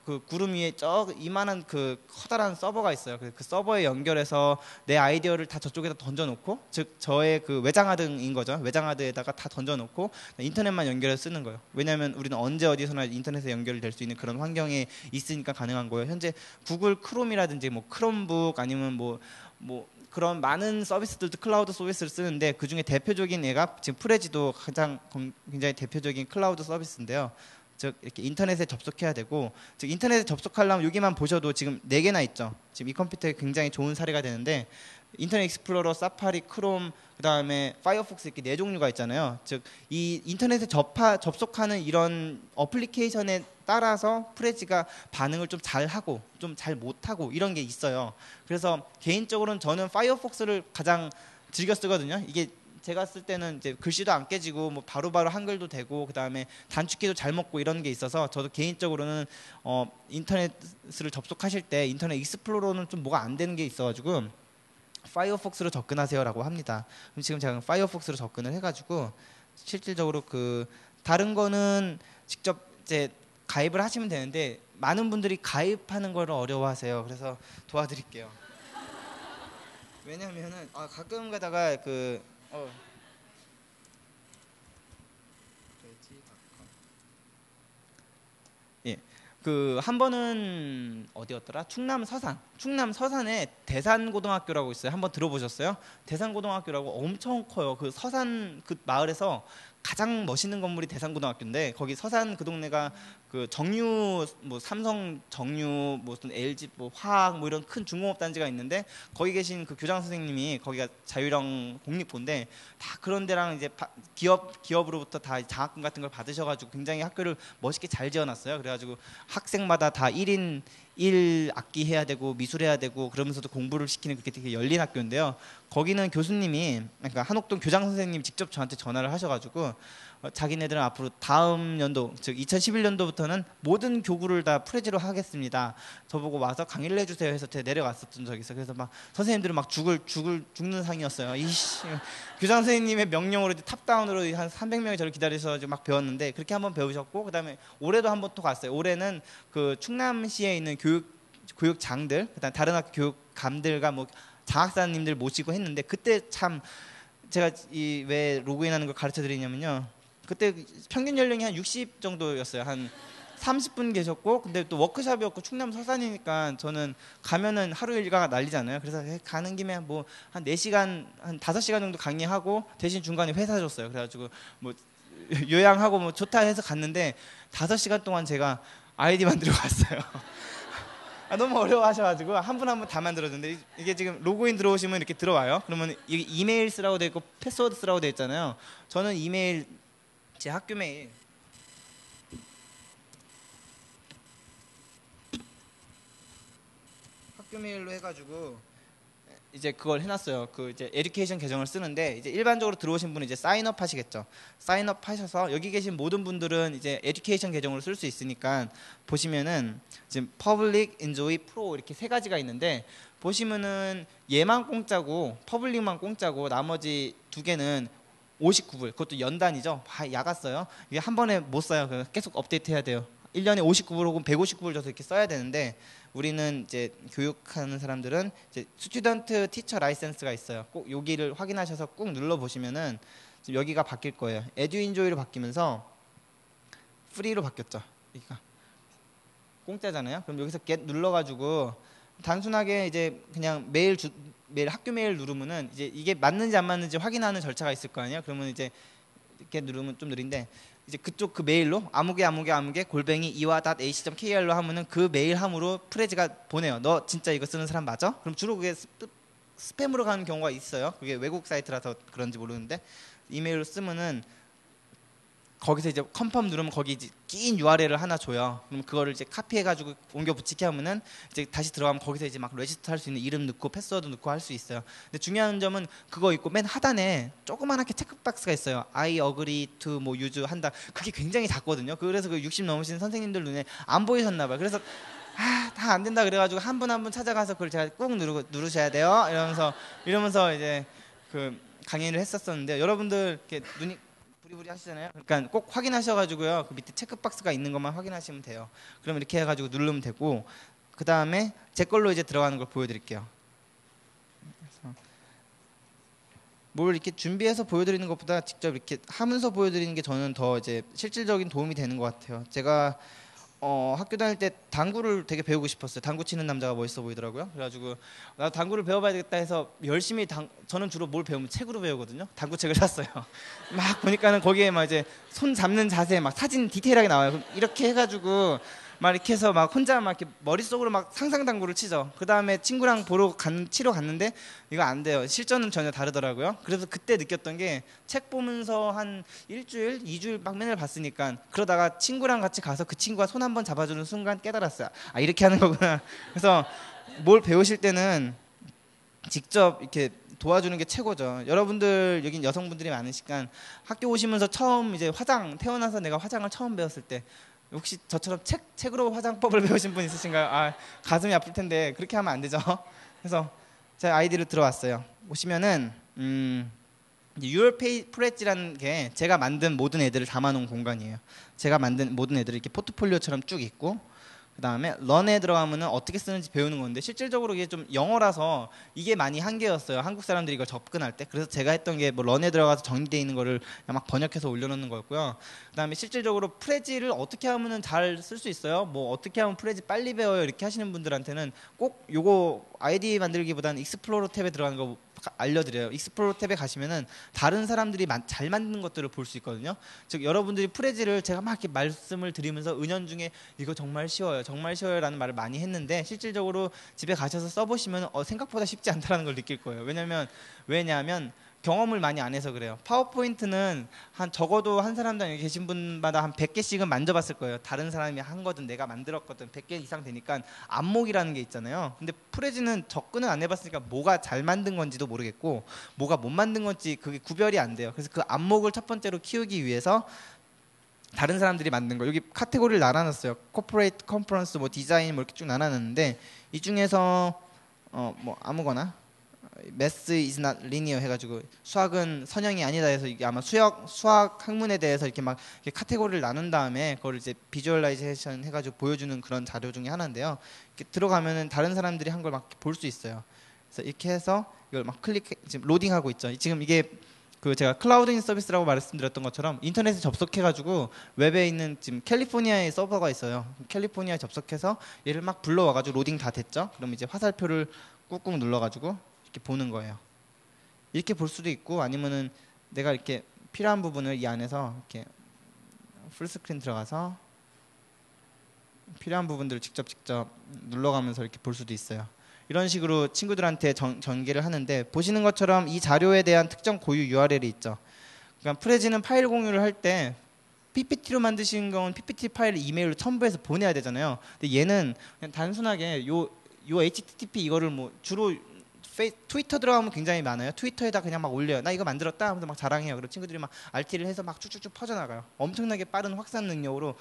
그 구름 위에 이만한 그 커다란 서버가 있어요. 그 서버에 연결해서 내 아이디어를 다 저쪽에다 던져놓고, 즉 저의 그 외장하드인 거죠. 외장하드에다가 다 던져놓고 인터넷만 연결해서 쓰는 거예요. 왜냐하면 우리는 언제 어디서나 인터넷에 연결될 수 있는 그런 환경에 있으니까 가능한 거예요. 현재 구글 크롬이라든지 뭐 크롬북 아니면 뭐 그런 많은 서비스들도 클라우드 서비스를 쓰는데, 그 중에 대표적인 애가 지금 프레지도 굉장히 대표적인 클라우드 서비스인데요. 즉 이렇게 인터넷에 접속해야 되고, 즉 인터넷에 접속하려면 여기만 보셔도 지금 4개나 있죠. 지금 이 컴퓨터에 굉장히 좋은 사례가 되는데, 인터넷 익스플로러, 사파리, 크롬, 그 다음에 파이어폭스 이렇게 4종류가 있잖아요. 즉 이 인터넷에 접속하는 이런 어플리케이션에 따라서 프레지가 반응을 좀 잘하고 좀 잘 못하고 이런 게 있어요. 그래서 개인적으로는 저는 파이어폭스를 가장 즐겨 쓰거든요. 이게 제가 쓸 때는 이제 글씨도 안 깨지고 뭐 바로바로 한글도 되고, 그 다음에 단축키도 잘 먹고 이런 게 있어서 저도 개인적으로는 인터넷을 접속하실 때 인터넷 익스플로러는 좀 뭐가 안 되는 게 있어가지고 파이어폭스로 접근하세요라고 합니다. 그럼 지금 제가 파이어폭스로 접근을 해가지고 실질적으로 그 다른 거는 직접 이제 가입을 하시면 되는데, 많은 분들이 가입하는 걸 어려워하세요. 그래서 도와드릴게요. 왜냐면은 가끔 가다가 그 한 번은 어디였더라? 충남 서산에 대산고등학교라고 있어요. 한번 들어보셨어요? 대산고등학교라고 엄청 커요. 그 서산 그 마을에서 가장 멋있는 건물이 대산고등학교인데, 거기 서산 그 동네가 그 정유 뭐 삼성 정유 무슨 LG 뭐 화학 뭐 이런 큰 중공업 단지가 있는데, 거기 계신 그 교장 선생님이 거기가 자유형 공립고인데 다 그런 데랑 이제 기업으로부터 다 장학금 같은 걸 받으셔가지고 굉장히 학교를 멋있게 잘 지어놨어요. 그래가지고 학생마다 다 1인 1악기 해야 되고 미술해야 되고 그러면서도 공부를 시키는 그렇게 되게 열린 학교인데요. 거기는 교수님이 그러니까 한옥동 교장 선생님이 직접 저한테 전화를 하셔가지고 자기네들은 앞으로 다음 연도 즉 2011년도부터는 모든 교구를 다 프레지로 하겠습니다. 저보고 와서 강의를 해주세요 해서 제가 내려갔었던 적이 있어요. 그래서 막 선생님들은 막 죽는 상이었어요. 이씨 교장 선생님의 명령으로 탑다운으로 한 300명이 저를 기다려서 막 배웠는데 그렇게 한번 배우셨고 그다음에 올해도 한번 또 갔어요. 올해는 그 충남시에 있는 교육장들 그다음 다른 학교 교육감들과 뭐 장학사님들 모시고 했는데 그때 참 제가 이 왜 로그인하는 걸 가르쳐 드리냐면요. 그때 평균 연령이 한 60 정도였어요. 한 30분 계셨고 근데 또 워크숍이었고 충남 서산이니까 저는 가면은 하루 일과가 날리잖아요. 그래서 가는 김에 뭐 한 4시간 한 5시간 정도 강의하고 대신 중간에 회사 줬어요. 그래가지고 뭐 요양하고 뭐 좋다 해서 갔는데 5시간 동안 제가 아이디 만들어 갔어요. 너무 어려워하셔가지고 한 분 한 분 다 만들어줬는데 이게 지금 로그인 들어오시면 이렇게 들어와요. 그러면 이게 이메일 쓰라고 돼 있고 패스워드 쓰라고 돼 있잖아요. 저는 이메일 제 학교 메일 메일로 해가지고 이제 그걸 해놨어요. 그 이제 에듀케이션 계정을 쓰는데 이제 일반적으로 들어오신 분은 이제 사인업 하시겠죠. 사인업 하셔서 여기 계신 모든 분들은 이제 에듀케이션 계정으로 쓸 수 있으니까 보시면은 지금 퍼블릭, 인조이, 프로 이렇게 3가지가 있는데 보시면은 얘만 공짜고 퍼블릭만 공짜고 나머지 2개는 59불 그것도 연단이죠. 야갔어요. 이게 한 번에 못 써요. 계속 업데이트 해야 돼요. 1년에 59불 혹은 159불 줘서 이렇게 써야 되는데 우리는 이제 교육하는 사람들은 이제 스튜던트 티처 라이센스가 있어요. 꼭 여기를 확인하셔서 꾹 눌러 보시면은 지금 여기가 바뀔 거예요. 에듀인조이로 바뀌면서 프리로 바뀌었죠. 여기가 공짜잖아요. 그럼 여기서 get 눌러가지고 단순하게 이제 그냥 매일 학교 메일 누르면은 이제 이게 맞는지 안 맞는지 확인하는 절차가 있을 거 아니에요. 그러면 이제 이렇게 누르면 좀 느린데 이제 그쪽 그 메일로 아무개 골뱅이 iwa.ac.kr로 하면은 그 메일 함으로 프레지가 보내요. 너 진짜 이거 쓰는 사람 맞아? 그럼 주로 그게 스팸으로 가는 경우가 있어요. 그게 외국 사이트라서 그런지 모르는데 이메일로 쓰면은 거기서 이제 컨펌 누르면 거기 이제 낀 URL을 하나 줘요. 그럼 그거를 이제 카피해가지고 옮겨 붙이게 하면은 이제 다시 들어가면 거기서 이제 막 레지스터 할 수 있는 이름 넣고 패스워드 넣고 할 수 있어요. 근데 중요한 점은 그거 있고 맨 하단에 조그만하게 체크박스가 있어요. I agree to 뭐 use 한다. 그게 굉장히 작거든요. 그래서 그 60 넘으신 선생님들 눈에 안 보이셨나 봐요. 그래서 다 안 된다 그래가지고 한 분 한 분 찾아가서 그걸 제가 꾹 누르셔야 돼요. 이러면서 이제 그 강의를 했었었는데 여러분들 이렇게 눈이 부리부리 하시잖아요. 그러니까 꼭 확인하셔가지고요. 그 밑에 체크박스가 있는 것만 확인하시면 돼요. 그럼 이렇게 해가지고 누르면 되고 그 다음에 제 걸로 이제 들어가는 걸 보여드릴게요. 뭘 이렇게 준비해서 보여드리는 것보다 직접 이렇게 하면서 보여드리는 게 저는 더 이제 실질적인 도움이 되는 것 같아요. 제가 학교 다닐 때 당구를 되게 배우고 싶었어요. 당구 치는 남자가 멋있어 보이더라고요. 그래가지고 나 당구를 배워봐야겠다 해서 열심히 저는 주로 뭘 배우면 책으로 배우거든요. 당구책을 샀어요. 막 보니까는 거기에 막 이제 손 잡는 자세 막 사진 디테일하게 나와요. 그럼 이렇게 해가지고 막 이렇게 해서 막 혼자 막 이렇게 머릿속으로 막 상상 당구를 치죠. 그 다음에 친구랑 치러 갔는데 이거 안 돼요. 실전은 전혀 다르더라고요. 그래서 그때 느꼈던 게 책 보면서 한 일주일, 2주일 막 맨날 봤으니까 그러다가 친구랑 같이 가서 그 친구가 손 한번 잡아주는 순간 깨달았어요. 아 이렇게 하는 거구나. 그래서 뭘 배우실 때는 직접 이렇게 도와주는 게 최고죠. 여러분들 여긴 여성분들이 많으니까 학교 오시면서 처음 이제 태어나서 내가 화장을 처음 배웠을 때 혹시 저처럼 책으로 화장법을 배우신 분 있으신가요? 아 가슴이 아플 텐데 그렇게 하면 안 되죠. 그래서 제 아이디로 들어왔어요. 보시면은 Your Pledge라는 게 제가 만든 모든 애들을 담아놓은 공간이에요. 제가 만든 모든 애들이 이렇게 포트폴리오처럼 쭉 있고 그 다음에 런에 들어가면은 어떻게 쓰는지 배우는 건데 실질적으로 이게 좀 영어라서 이게 많이 한계였어요. 한국 사람들이 이걸 접근할 때. 그래서 제가 했던 게 뭐 런에 들어가서 정리되어 있는 거를 막 번역해서 올려놓는 거였고요. 그 다음에 실질적으로 프레지를 어떻게 하면은 잘 쓸 수 있어요. 뭐 어떻게 하면 프레지 빨리 배워요. 이렇게 하시는 분들한테는 꼭 요거 아이디 만들기보다는 익스플로러 탭에 들어가는 거 알려드려요. 익스플로러 탭에 가시면은 다른 사람들이 잘 만든 것들을 볼 수 있거든요. 즉 여러분들이 프레지를 제가 막 이렇게 말씀을 드리면서 은연중에 이거 정말 쉬워요라는 말을 많이 했는데 실질적으로 집에 가셔서 써보시면 생각보다 쉽지 않다라는 걸 느낄 거예요. 왜냐하면 경험을 많이 안 해서 그래요. 파워포인트는 한 적어도 한 사람당 여기 계신 분마다 한 100개씩은 만져봤을 거예요. 다른 사람이 한 거든 내가 만들었거든 100개 이상 되니까 안목이라는 게 있잖아요. 근데 프레지는 접근을 안 해봤으니까 뭐가 잘 만든 건지도 모르겠고 뭐가 못 만든 건지 그게 구별이 안 돼요. 그래서 그 안목을 첫 번째로 키우기 위해서 다른 사람들이 만든 거 여기 카테고리를 나눠놨어요. 코퍼레이트, 컨퍼런스, 뭐 디자인 뭐 이렇게 쭉 나눠놨는데 이 중에서 뭐 아무거나 Math is not linear 해가지고 수학은 선형이 아니다 해서 이게 아마 수학 학문에 대해서 이렇게 막 이렇게 카테고리를 나눈 다음에 그걸 이제 비주얼라이제이션 해가지고 보여주는 그런 자료 중에 하나인데요. 이렇게 들어가면은 다른 사람들이 한 걸 막 볼 수 있어요. 그래서 이렇게 해서 이걸 막 지금 로딩하고 있죠. 지금 이게 그 제가 클라우드인 서비스라고 말씀드렸던 것처럼 인터넷에 접속해가지고 웹에 있는 지금 캘리포니아에 서버가 있어요. 캘리포니아에 접속해서 얘를 막 불러와가지고 로딩 다 됐죠. 그럼 이제 화살표를 꾹꾹 눌러가지고 이렇게 보는 거예요. 이렇게 볼 수도 있고 아니면은 내가 이렇게 필요한 부분을 이 안에서 이렇게 풀스크린 들어가서 필요한 부분들을 직접 눌러가면서 이렇게 볼 수도 있어요. 이런 식으로 친구들한테 전개를 하는데 보시는 것처럼 이 자료에 대한 특정 고유 URL이 있죠. 그러니까 프레지는 파일 공유를 할 때 PPT로 만드신 건 PPT 파일을 이메일로 첨부해서 보내야 되잖아요. 근데 얘는 그냥 단순하게 요 HTTP 이거를 뭐 주로 트위터 들어가면 굉장히 많아요. 트위터에다 그냥 막 올려요. 나 이거 만들었다 하면서 막 자랑해요. 그리고 친구들이 막 RT를 해서 막 쭉쭉쭉 퍼져나가요. 엄청나게 빠른 확산 능력으로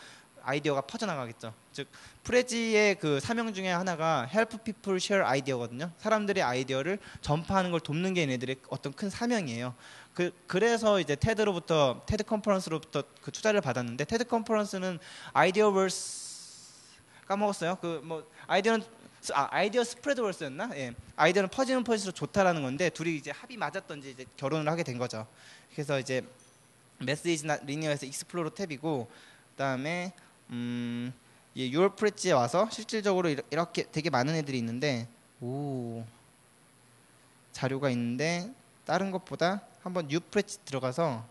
아이디어가 퍼져나가겠죠. 즉 프레지의 그 사명 중에 하나가 Help People Share Idea거든요. 사람들의 아이디어를 전파하는 걸 돕는 게 얘네들의 어떤 큰 사명이에요. 그래서 이제 테드 컨퍼런스로부터 그 투자를 받았는데 테드 컨퍼런스는 아이디어버스 까먹었어요. 그 뭐 아이디어 스프레드월스였나? 예. 아이디어는 퍼지면 퍼질수록 좋다라는 건데 둘이 이제 합이 맞았던지 이제 결혼을 하게 된 거죠. 그래서 이제 Math is not linear에서 익스플로러 탭이고 그다음에 유어프레지에 와서 실질적으로 이렇게 되게 많은 애들이 있는데 자료가 있는데 다른 것보다 한번 뉴프레지 들어가서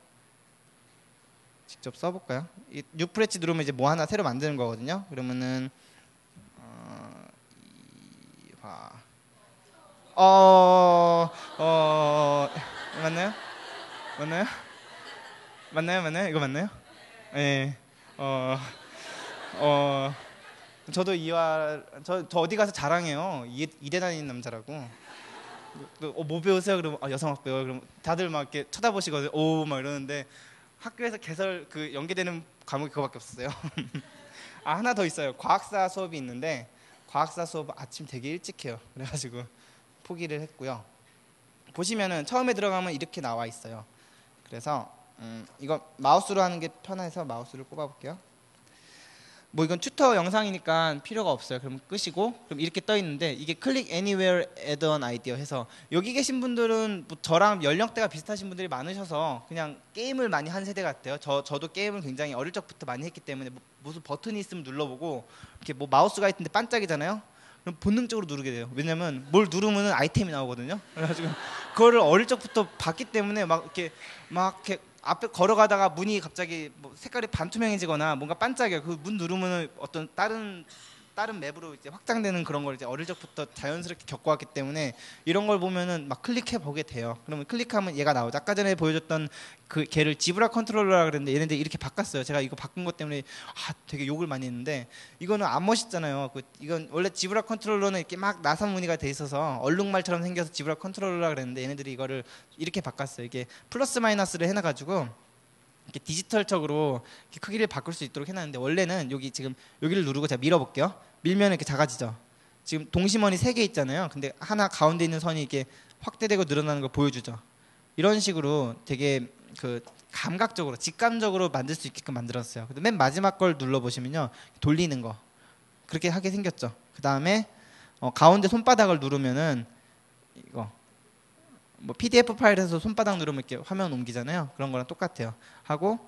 직접 써볼까요? 이 뉴프레지 누르면 이제 뭐 하나 새로 만드는 거거든요. 그러면은 맞나요? 맞나요? 이거 맞나요? 네. 저도 저 어디 가서 자랑해요. 이대 다니는 남자라고. 뭐 배우세요? 그러면 여성학 배워요. 그럼 다들 막 이렇게 쳐다보시거든요. 오, 막 이러는데 학교에서 개설 그 연계되는 과목이 그거밖에 없었어요. 하나 더 있어요. 과학사 수업이 있는데 과학사 수업 아침 되게 일찍 해요. 그래가지고 포기를 했고요. 보시면은 처음에 들어가면 이렇게 나와 있어요. 그래서 이거 마우스로 하는 게 편해서 마우스를 꼽아볼게요. 뭐 이건 튜터 영상이니까 필요가 없어요. 그럼 끄시고 그럼 이렇게 떠 있는데 이게 클릭 애니웨어 애드 언 아이디어 해서 여기 계신 분들은 뭐 저랑 연령대가 비슷하신 분들이 많으셔서 그냥 게임을 많이 한 세대 같아요. 저도 게임을 굉장히 어릴 적부터 많이 했기 때문에 무슨 버튼이 있으면 눌러보고 이렇게 뭐 마우스가 있는데 반짝이잖아요. 그럼 본능적으로 누르게 돼요. 왜냐면 뭘 누르면 아이템이 나오거든요. 그래가지고 그거를 어릴 적부터 봤기 때문에 막 이렇게 앞에 걸어가다가 문이 갑자기 뭐 색깔이 반투명해지거나 뭔가 반짝여요. 그 문 누르면 어떤 다른 맵으로 이제 확장되는 그런 걸 이제 어릴 적부터 자연스럽게 겪어왔기 때문에 이런 걸 보면은 막 클릭해 보게 돼요. 그러면 클릭하면 얘가 나오죠. 아까 전에 보여줬던 그 걔를 지브라 컨트롤러라 그랬는데 얘네들 이렇게 바꿨어요. 제가 이거 바꾼 것 때문에 되게 욕을 많이 했는데 이거는 안 멋있잖아요. 이건 원래 지브라 컨트롤러는 이렇게 막 나선 무늬가 돼 있어서 얼룩말처럼 생겨서 지브라 컨트롤러라 그랬는데 얘네들이 이거를 이렇게 바꿨어요. 이게 플러스 마이너스를 해놔가지고 이렇게 디지털적으로 이렇게 크기를 바꿀 수 있도록 해놨는데 원래는 여기를 누르고 제가 밀어볼게요. 밀면 이렇게 작아지죠. 지금 동심원이 3개 있잖아요. 근데 하나 가운데 있는 선이 이렇게 확대되고 늘어나는 걸 보여주죠. 이런 식으로 되게 그 감각적으로 직감적으로 만들 수 있게끔 만들었어요. 근데 맨 마지막 걸 눌러보시면요. 돌리는 거 그렇게 하게 생겼죠. 그 다음에 가운데 손바닥을 누르면은 이거 뭐 PDF 파일에서 손바닥 누르면 이렇게 화면 옮기잖아요. 그런 거랑 똑같아요. 하고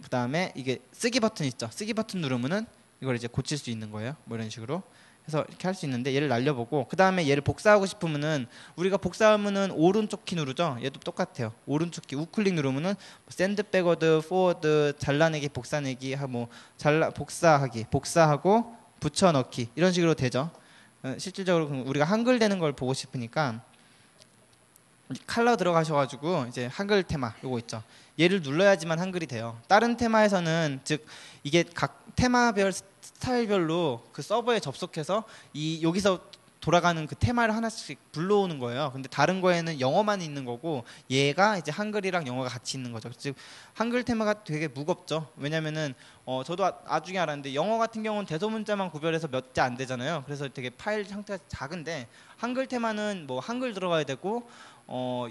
그 다음에 이게 쓰기 버튼 있죠. 쓰기 버튼 누르면은 이걸 이제 고칠 수 있는 거예요. 뭐 이런 식으로 해서 이렇게 할 수 있는데 얘를 날려보고 그 다음에 얘를 복사하고 싶으면은 우리가 복사하면은 오른쪽 키 누르죠. 얘도 똑같아요. 오른쪽 키 우클릭 누르면은 샌드 백워드, 포워드, 잘라내기, 복사내기, 뭐 복사하고 붙여넣기 이런 식으로 되죠. 실질적으로 우리가 한글 되는 걸 보고 싶으니까 칼라 들어가셔가지고 이제 한글 테마 요거 있죠. 얘를 눌러야지만 한글이 돼요. 다른 테마에서는 즉 이게 각 테마별 스타일별로 그 서버에 접속해서 이 여기서 돌아가는 그 테마를 하나씩 불러오는 거예요. 근데 다른 거에는 영어만 있는 거고 얘가 이제 한글이랑 영어가 같이 있는 거죠. 즉 한글 테마가 되게 무겁죠. 왜냐면은 저도 나중에 알았는데 영어 같은 경우는 대소문자만 구별해서 몇 자 안 되잖아요. 그래서 되게 파일 형태가 작은데 한글 테마는 뭐 한글 들어가야 되고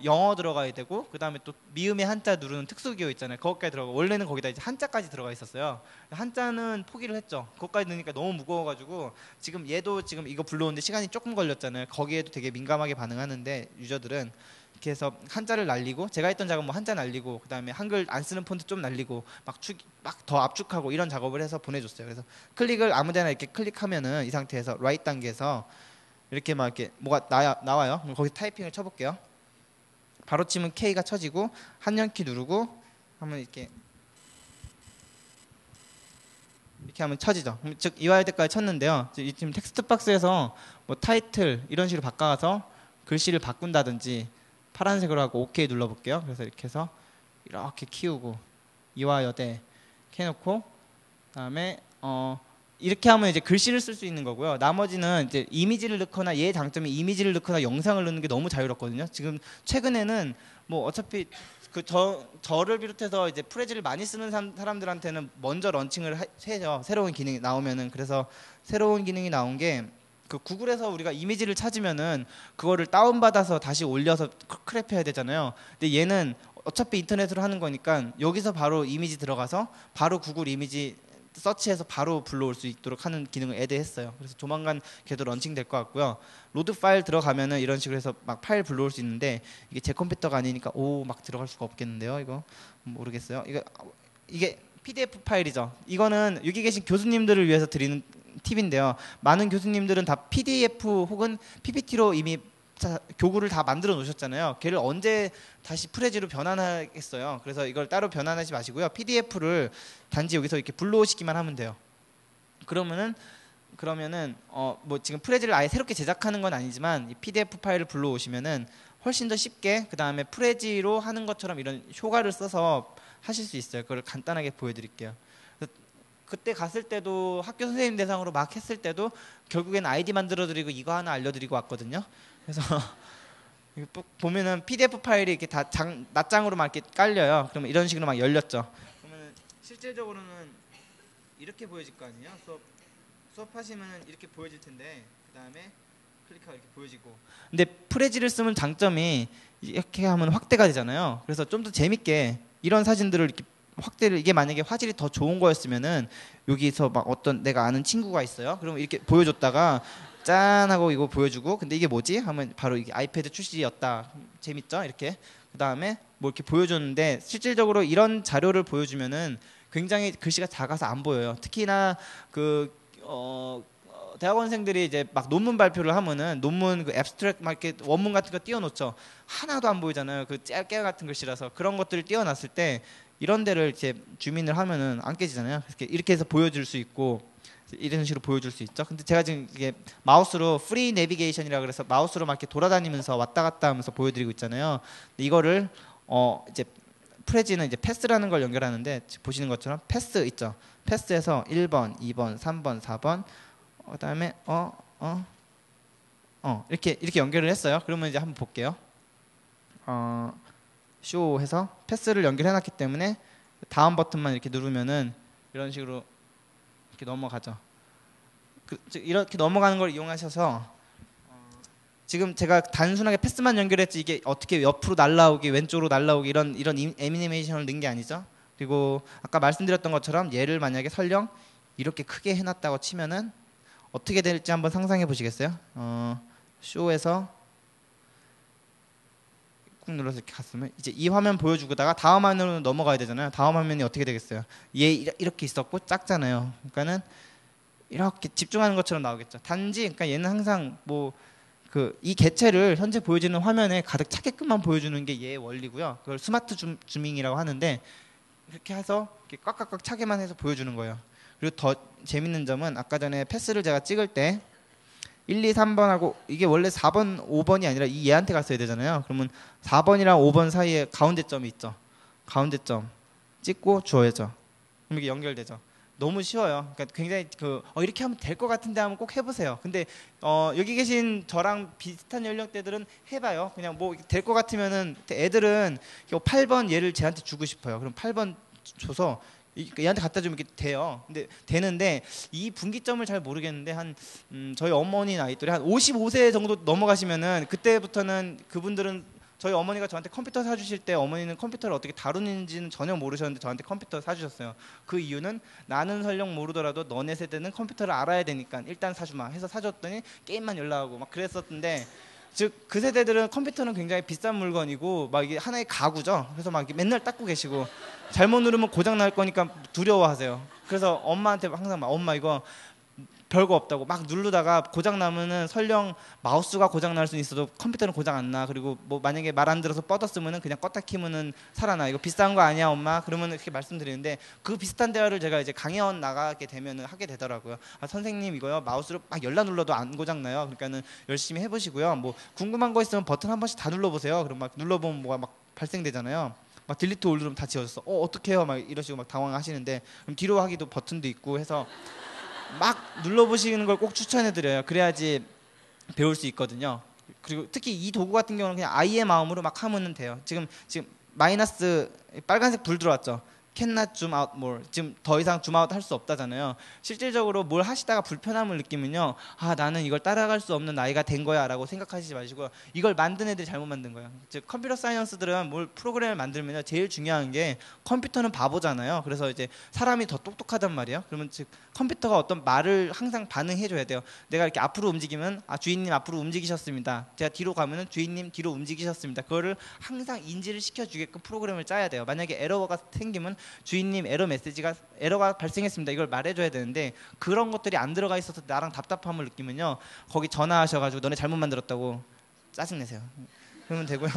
영어 들어가야 되고 그 다음에 또 미음의 한자 누르는 특수기호 있잖아요. 그것까지 들어가. 원래는 거기다 이제 한자까지 들어가 있었어요. 한자는 포기를 했죠. 그것까지 넣으니까 너무 무거워가지고 지금 얘도 지금 이거 불러오는데 시간이 조금 걸렸잖아요. 거기에도 되게 민감하게 반응하는데 유저들은 이렇게 해서 한자를 날리고 제가 했던 작업 뭐 한자 날리고 그 다음에 한글 안 쓰는 폰트 좀 날리고 막 더 압축하고 이런 작업을 해서 보내줬어요. 그래서 클릭을 아무데나 이렇게 클릭하면은 이 상태에서 라이트 단계에서 이렇게 막 이렇게 뭐가 나와요. 그럼 거기 타이핑을 쳐볼게요. 바로 치면 K가 쳐지고 한영키 누르고 하면 이렇게 하면 쳐지죠. 즉 이화여대까지 쳤는데요. 지금 텍스트 박스에서 뭐 타이틀 이런 식으로 바꿔서 글씨를 바꾼다든지 파란색으로 하고 OK 눌러볼게요. 그래서 이렇게 해서 이렇게 키우고 이화여대 이렇게 해놓고 그다음에 이렇게 하면 이제 글씨를 쓸 수 있는 거고요. 나머지는 이제 이미지를 넣거나 얘의 장점이 이미지를 넣거나 영상을 넣는 게 너무 자유롭거든요. 지금 최근에는 뭐 어차피 저를 비롯해서 이제 프레지를 많이 쓰는 사람들한테는 먼저 런칭을 해요. 새로운 기능이 나오면은. 그래서 새로운 기능이 나온 게 그 구글에서 우리가 이미지를 찾으면은 그거를 다운받아서 다시 올려서 크랩해야 되잖아요. 근데 얘는 어차피 인터넷으로 하는 거니까 여기서 바로 이미지 들어가서 바로 구글 이미지 서치해서 바로 불러올 수 있도록 하는 기능을 애드했어요. 그래서 조만간 걔도 런칭될 것 같고요. 로드 파일 들어가면은 이런 식으로 해서 막 파일 불러올 수 있는데 이게 제 컴퓨터가 아니니까 막 들어갈 수가 없겠는데요. 이거 모르겠어요. 이게 PDF 파일이죠. 이거는 여기 계신 교수님들을 위해서 드리는 팁인데요. 많은 교수님들은 다 PDF 혹은 PPT로 이미 교구를 다 만들어 놓으셨잖아요. 걔를 언제 다시 프레지로 변환하겠어요. 그래서 이걸 따로 변환하지 마시고요. PDF를 단지 여기서 이렇게 불러오시기만 하면 돼요. 그러면은 뭐 지금 프레지를 아예 새롭게 제작하는 건 아니지만 이 PDF 파일을 불러오시면은 훨씬 더 쉽게 그 다음에 프레지로 하는 것처럼 이런 효과를 써서 하실 수 있어요. 그걸 간단하게 보여드릴게요. 그때 갔을 때도 학교 선생님 대상으로 막 했을 때도 결국엔 아이디 만들어드리고 이거 하나 알려드리고 왔거든요. 그래서 보면은 PDF 파일이 이렇게 다 낱장으로 막 이렇게 깔려요. 그러면 이런 식으로 막 열렸죠. 그러면 실질적으로는 이렇게 보여질 거 아니에요? 수업하시면은 이렇게 보여질 텐데 그 다음에 클릭하고 이렇게 보여지고. 근데 프레지를 쓰면 장점이 이렇게 하면 확대가 되잖아요. 그래서 좀 더 재밌게 이런 사진들을 이렇게 확대를 이게 만약에 화질이 더 좋은 거였으면은 여기서 막 어떤 내가 아는 친구가 있어요. 그러면 이렇게 보여줬다가 짠 하고 이거 보여주고 근데 이게 뭐지? 하면 바로 이게 아이패드 출시였다. 재밌죠? 이렇게 그 다음에 뭐 이렇게 보여줬는데 실질적으로 이런 자료를 보여주면은 굉장히 글씨가 작아서 안 보여요. 특히나 대학원생들이 이제 막 논문 발표를 하면은 논문 그 앱스트랙트 막 이렇게 원문 같은 거 띄워놓죠. 하나도 안 보이잖아요. 그 짧게 같은 글씨라서 그런 것들을 띄워놨을 때 이런 데를 이제 주민을 하면은 안 깨지잖아요. 이렇게 해서 보여줄 수 있고 이런 식으로 보여줄 수 있죠. 근데 제가 지금 이게 마우스로 프리 내비게이션이라 그래서 마우스로 막 이렇게 돌아다니면서 왔다 갔다 하면서 보여드리고 있잖아요. 근데 이거를 이제 프레지는 이제 패스라는 걸 연결하는데 보시는 것처럼 패스 있죠. 패스에서 1번, 2번, 3번, 4번 그다음에 이렇게 연결을 했어요. 그러면 이제 한번 볼게요. 쇼 해서 패스를 연결해 놨기 때문에 다음 버튼만 이렇게 누르면은 이런 식으로 이렇게 넘어가죠. 이렇게 넘어가는 걸 이용하셔서 지금 제가 단순하게 패스만 연결했지 이게 어떻게 옆으로 날라오기 왼쪽으로 날라오기 이런 애니메이션을 넣은 게 아니죠. 그리고 아까 말씀드렸던 것처럼 얘를 만약에 설령 이렇게 크게 해놨다고 치면은 어떻게 될지 한번 상상해 보시겠어요? 쇼에서 꾹 눌러서 이렇게 갔으면 이제 이 화면 보여주다가 다음 화면으로 넘어가야 되잖아요. 다음 화면이 어떻게 되겠어요? 얘 이렇게 있었고 작잖아요. 그러니까는 이렇게 집중하는 것처럼 나오겠죠. 단지 그러니까 얘는 항상 뭐 이 개체를 현재 보여지는 화면에 가득 차게끔만 보여주는 게 얘의 원리고요. 그걸 스마트 줌밍이라고 하는데 그렇게 해서 이렇게 꽉꽉꽉 차게만 해서 보여주는 거예요. 그리고 더 재밌는 점은 아까 전에 패스를 제가 찍을 때 1, 2, 3번하고 이게 원래 4번, 5번이 아니라 이 얘한테 갔어야 되잖아요. 그러면 4번이랑 5번 사이에 가운데 점이 있죠. 가운데 점 찍고 주어야죠. 그럼 이게 연결되죠. 너무 쉬워요. 그러니까 굉장히 이렇게 하면 될 것 같은데 하면 꼭 해보세요. 근데 여기 계신 저랑 비슷한 연령대들은 해봐요. 그냥 뭐 될 것 같으면은 애들은 8번 얘를 쟤한테 주고 싶어요. 그럼 8번 줘서 얘한테 갖다 주면 이렇게 돼요. 근데 되는데 이 분기점을 잘 모르겠는데 저희 어머니 나이 또래 한 55세 정도 넘어가시면은 그때부터는 그분들은 저희 어머니가 저한테 컴퓨터 사주실 때 어머니는 컴퓨터를 어떻게 다루는지는 전혀 모르셨는데 저한테 컴퓨터 사주셨어요. 그 이유는 나는 설령 모르더라도 너네 세대는 컴퓨터를 알아야 되니까 일단 사주마 해서 사줬더니 게임만 연락하고 막 그랬었는데 즉 그 세대들은 컴퓨터는 굉장히 비싼 물건이고 막 이게 하나의 가구죠. 그래서 막 맨날 닦고 계시고 잘못 누르면 고장 날 거니까 두려워하세요. 그래서 엄마한테 항상 막 엄마 이거 별거 없다고 막 누르다가 고장 나면은 설령 마우스가 고장 날 수는 있어도 컴퓨터는 고장 안 나. 그리고 뭐 만약에 말 안 들어서 뻗었으면은 그냥 껐다 키면은 살아나. 이거 비싼 거 아니야 엄마? 그러면 이렇게 말씀드리는데 그 비슷한 대화를 제가 이제 강의원 나가게 되면은 하게 되더라고요. 아 선생님 이거요 마우스로 막 열라 눌러도 안 고장 나요. 그러니까는 열심히 해보시고요. 뭐 궁금한 거 있으면 버튼 한 번씩 다 눌러보세요. 그럼 막 눌러보면 뭐가 막 발생되잖아요. 막 딜리트 올 누르면 다 지워졌어. 어떻게 해요? 막 이러시고 막 당황하시는데 그럼 뒤로 하기도 버튼도 있고 해서 막 눌러보시는 걸 꼭 추천해드려요. 그래야지 배울 수 있거든요. 그리고 특히 이 도구 같은 경우는 그냥 아이의 마음으로 막 하면 돼요. 지금 마이너스 빨간색 불 들어왔죠. cannot zoom out more. 지금 더 이상 줌아웃 할 수 없다잖아요. 실질적으로 뭘 하시다가 불편함을 느끼면요. 아 나는 이걸 따라갈 수 없는 나이가 된 거야 라고 생각하시지 마시고 이걸 만든 애들이 잘못 만든 거예요. 즉 컴퓨터 사이언스들은 뭘 프로그램을 만들면요. 제일 중요한 게 컴퓨터는 바보잖아요. 그래서 이제 사람이 더 똑똑하단 말이에요. 그러면 즉 컴퓨터가 어떤 말을 항상 반응해 줘야 돼요. 내가 이렇게 앞으로 움직이면 아 주인님 앞으로 움직이셨습니다. 제가 뒤로 가면은 주인님 뒤로 움직이셨습니다. 그거를 항상 인지를 시켜주게끔 프로그램을 짜야 돼요. 만약에 에러가 생기면 주인님 에러가 발생했습니다. 이걸 말해줘야 되는데 그런 것들이 안 들어가 있어서 나랑 답답함을 느끼면요. 거기 전화하셔가지고 너네 잘못 만들었다고 짜증내세요. 그러면 되고요.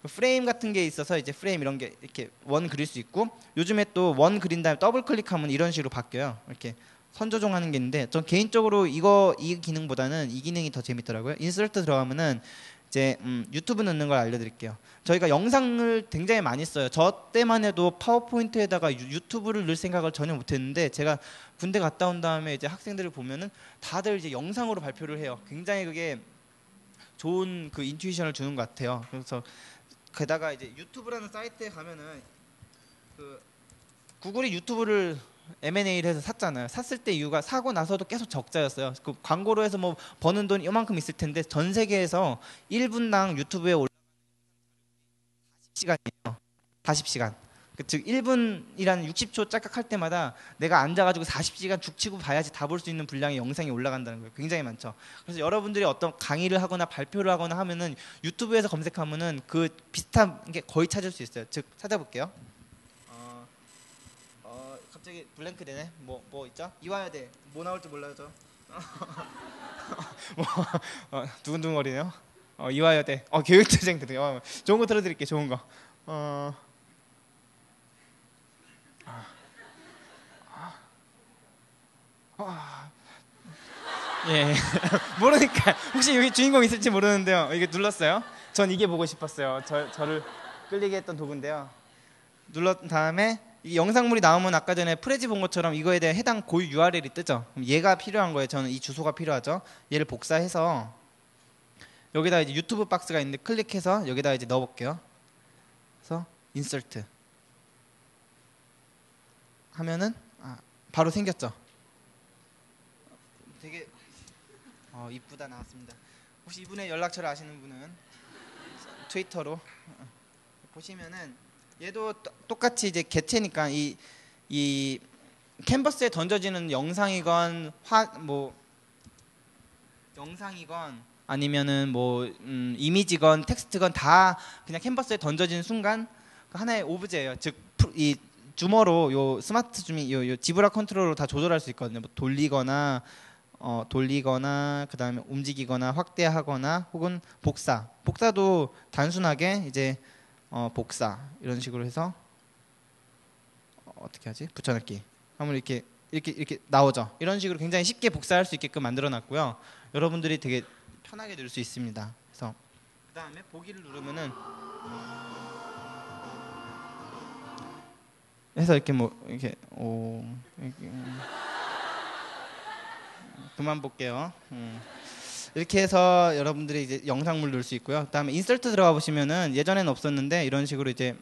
프레임 같은 게 있어서 이제 프레임 이런 게 이렇게 원 그릴 수 있고 요즘에 또 원 그린 다음에 더블 클릭하면 이런 식으로 바뀌어요. 이렇게 선 조정하는 게 있는데 전 개인적으로 이 기능보다는 이 기능이 더 재밌더라고요. 인서트 들어가면은 이제 유튜브 넣는 걸 알려드릴게요. 저희가 영상을 굉장히 많이 써요. 저 때만 해도 파워포인트에다가 유튜브를 넣을 생각을 전혀 못했는데 제가 군대 갔다 온 다음에 이제 학생들을 보면은 다들 이제 영상으로 발표를 해요. 굉장히 그게 좋은 그 인투이션을 주는 것 같아요. 그래서 게다가 이제 유튜브라는 사이트에 가면은 그 구글이 유튜브를 M&A를 해서 샀잖아요. 샀을 때 이유가 사고 나서도 계속 적자였어요. 그 광고로 해서 뭐 버는 돈 이만큼 있을 텐데 전 세계에서 1분당 유튜브에 올라가는 시간이에요. 40시간. 즉 1분이라는 60초 짤깍할 때마다 내가 앉아가지고 40시간 죽치고 봐야지 다 볼 수 있는 분량의 영상이 올라간다는 거예요. 굉장히 많죠. 그래서 여러분들이 어떤 강의를 하거나 발표를 하거나 하면은 유튜브에서 검색하면은 그 비슷한 게 거의 찾을 수 있어요. 즉 찾아볼게요. 갑자기 블랭크 되네. 뭐 있죠? 이화여대 뭐 나올지 몰라요 저. 두근두근거리네요. 이화여대 교육재생 드세요. 좋은 거 들어드릴게요. 좋은 거. 예. 모르니까 혹시 여기 주인공 있을지 모르는데요. 이게 눌렀어요. 전 이게 보고 싶었어요. 저를 끌리게 했던 도구인데요. 눌렀던 다음에 이 영상물이 나오면 아까 전에 프레지 본 것처럼 이거에 대한 해당 고유 URL이 뜨죠. 그럼 얘가 필요한 거예요. 저는 이 주소가 필요하죠. 얘를 복사해서 여기다 이제 유튜브 박스가 있는데 클릭해서 여기다 이제 넣어볼게요. 그래서 인서트 하면은 바로 생겼죠. 되게 이쁘다 나왔습니다. 혹시 이분의 연락처를 아시는 분은 트위터로 보시면은 얘도 똑같이 이제 개체니까 이 캔버스에 던져지는 영상이건 영상이건 아니면은 뭐 이미지건 텍스트건 다 그냥 캔버스에 던져지는 순간 하나의 오브제예요. 즉 이 줌어로 요 스마트 줌이 요 지브라 컨트롤로 다 조절할 수 있거든요. 뭐 돌리거나 그다음에 움직이거나 확대하거나 혹은 복사도 단순하게 이제 복사 이런 식으로 해서 어떻게 하지? 붙여넣기 하면 이렇게 이렇게 나오죠. 이런 식으로 굉장히 쉽게 복사할 수 있게끔 만들어놨고요. 여러분들이 되게 편하게 넣을 수 있습니다. 그래서 그 다음에 보기를 누르면은 해서 이렇게 뭐 이렇게 그만 볼게요. 이렇게 해서 여러분들이 이제 영상물 넣을 수 있고요. 그다음에 인서트 들어가 보시면은 예전에는 없었는데 이런 식으로 이제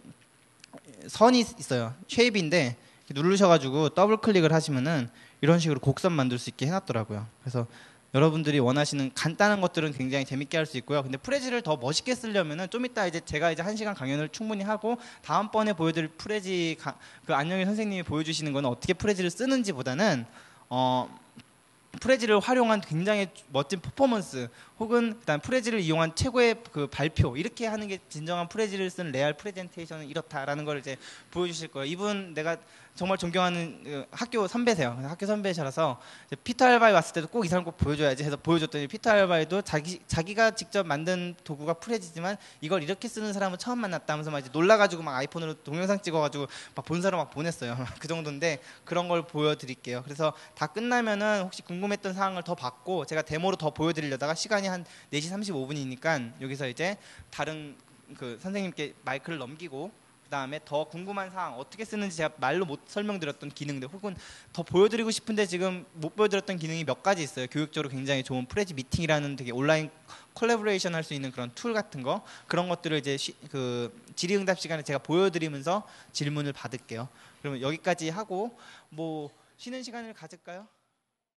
선이 있어요. 쉐입인데 누르셔가지고 더블 클릭을 하시면은 이런 식으로 곡선 만들 수 있게 해놨더라고요. 그래서 여러분들이 원하시는 간단한 것들은 굉장히 재밌게 할 수 있고요. 근데 프레지를 더 멋있게 쓰려면은 좀 이따 이제 제가 이제 1시간 강연을 충분히 하고 다음번에 보여드릴 프레지 그 안영희 선생님이 보여주시는 거는 어떻게 프레지를 쓰는지보다는 프레지를 활용한 굉장히 멋진 퍼포먼스 혹은 그다음 프레지를 이용한 최고의 그 발표 이렇게 하는 게 진정한 프레지를 쓴 레알 프레젠테이션은 이렇다라는 걸 이제 보여주실 거예요. 이분 내가 정말 존경하는 그 학교 선배세요. 학교 선배셔서 피터 알바이 왔을 때도 꼭 이 사람 꼭 보여줘야지 해서 보여줬더니 피터 알바이도 자기가 직접 만든 도구가 프레지지만 이걸 이렇게 쓰는 사람은 처음 만났다면서 막 이제 놀라가지고 막 아이폰으로 동영상 찍어가지고 막 본사로 막 보냈어요. 그 정도인데 그런 걸 보여드릴게요. 그래서 다 끝나면은 혹시 궁금했던 사항을 더 받고 제가 데모로 더 보여드리려다가 시간이 한 4시 35분이니까 여기서 이제 다른 그 선생님께 마이크를 넘기고 그 다음에 더 궁금한 사항 어떻게 쓰는지 제가 말로 못 설명드렸던 기능들 혹은 더 보여드리고 싶은데 지금 못 보여드렸던 기능이 몇 가지 있어요. 교육적으로 굉장히 좋은 프레지 미팅이라는 되게 온라인 콜라보레이션 할 수 있는 그런 툴 같은 거 그런 것들을 이제 그 질의응답 시간에 제가 보여드리면서 질문을 받을게요. 그러면 여기까지 하고 뭐 쉬는 시간을 가질까요?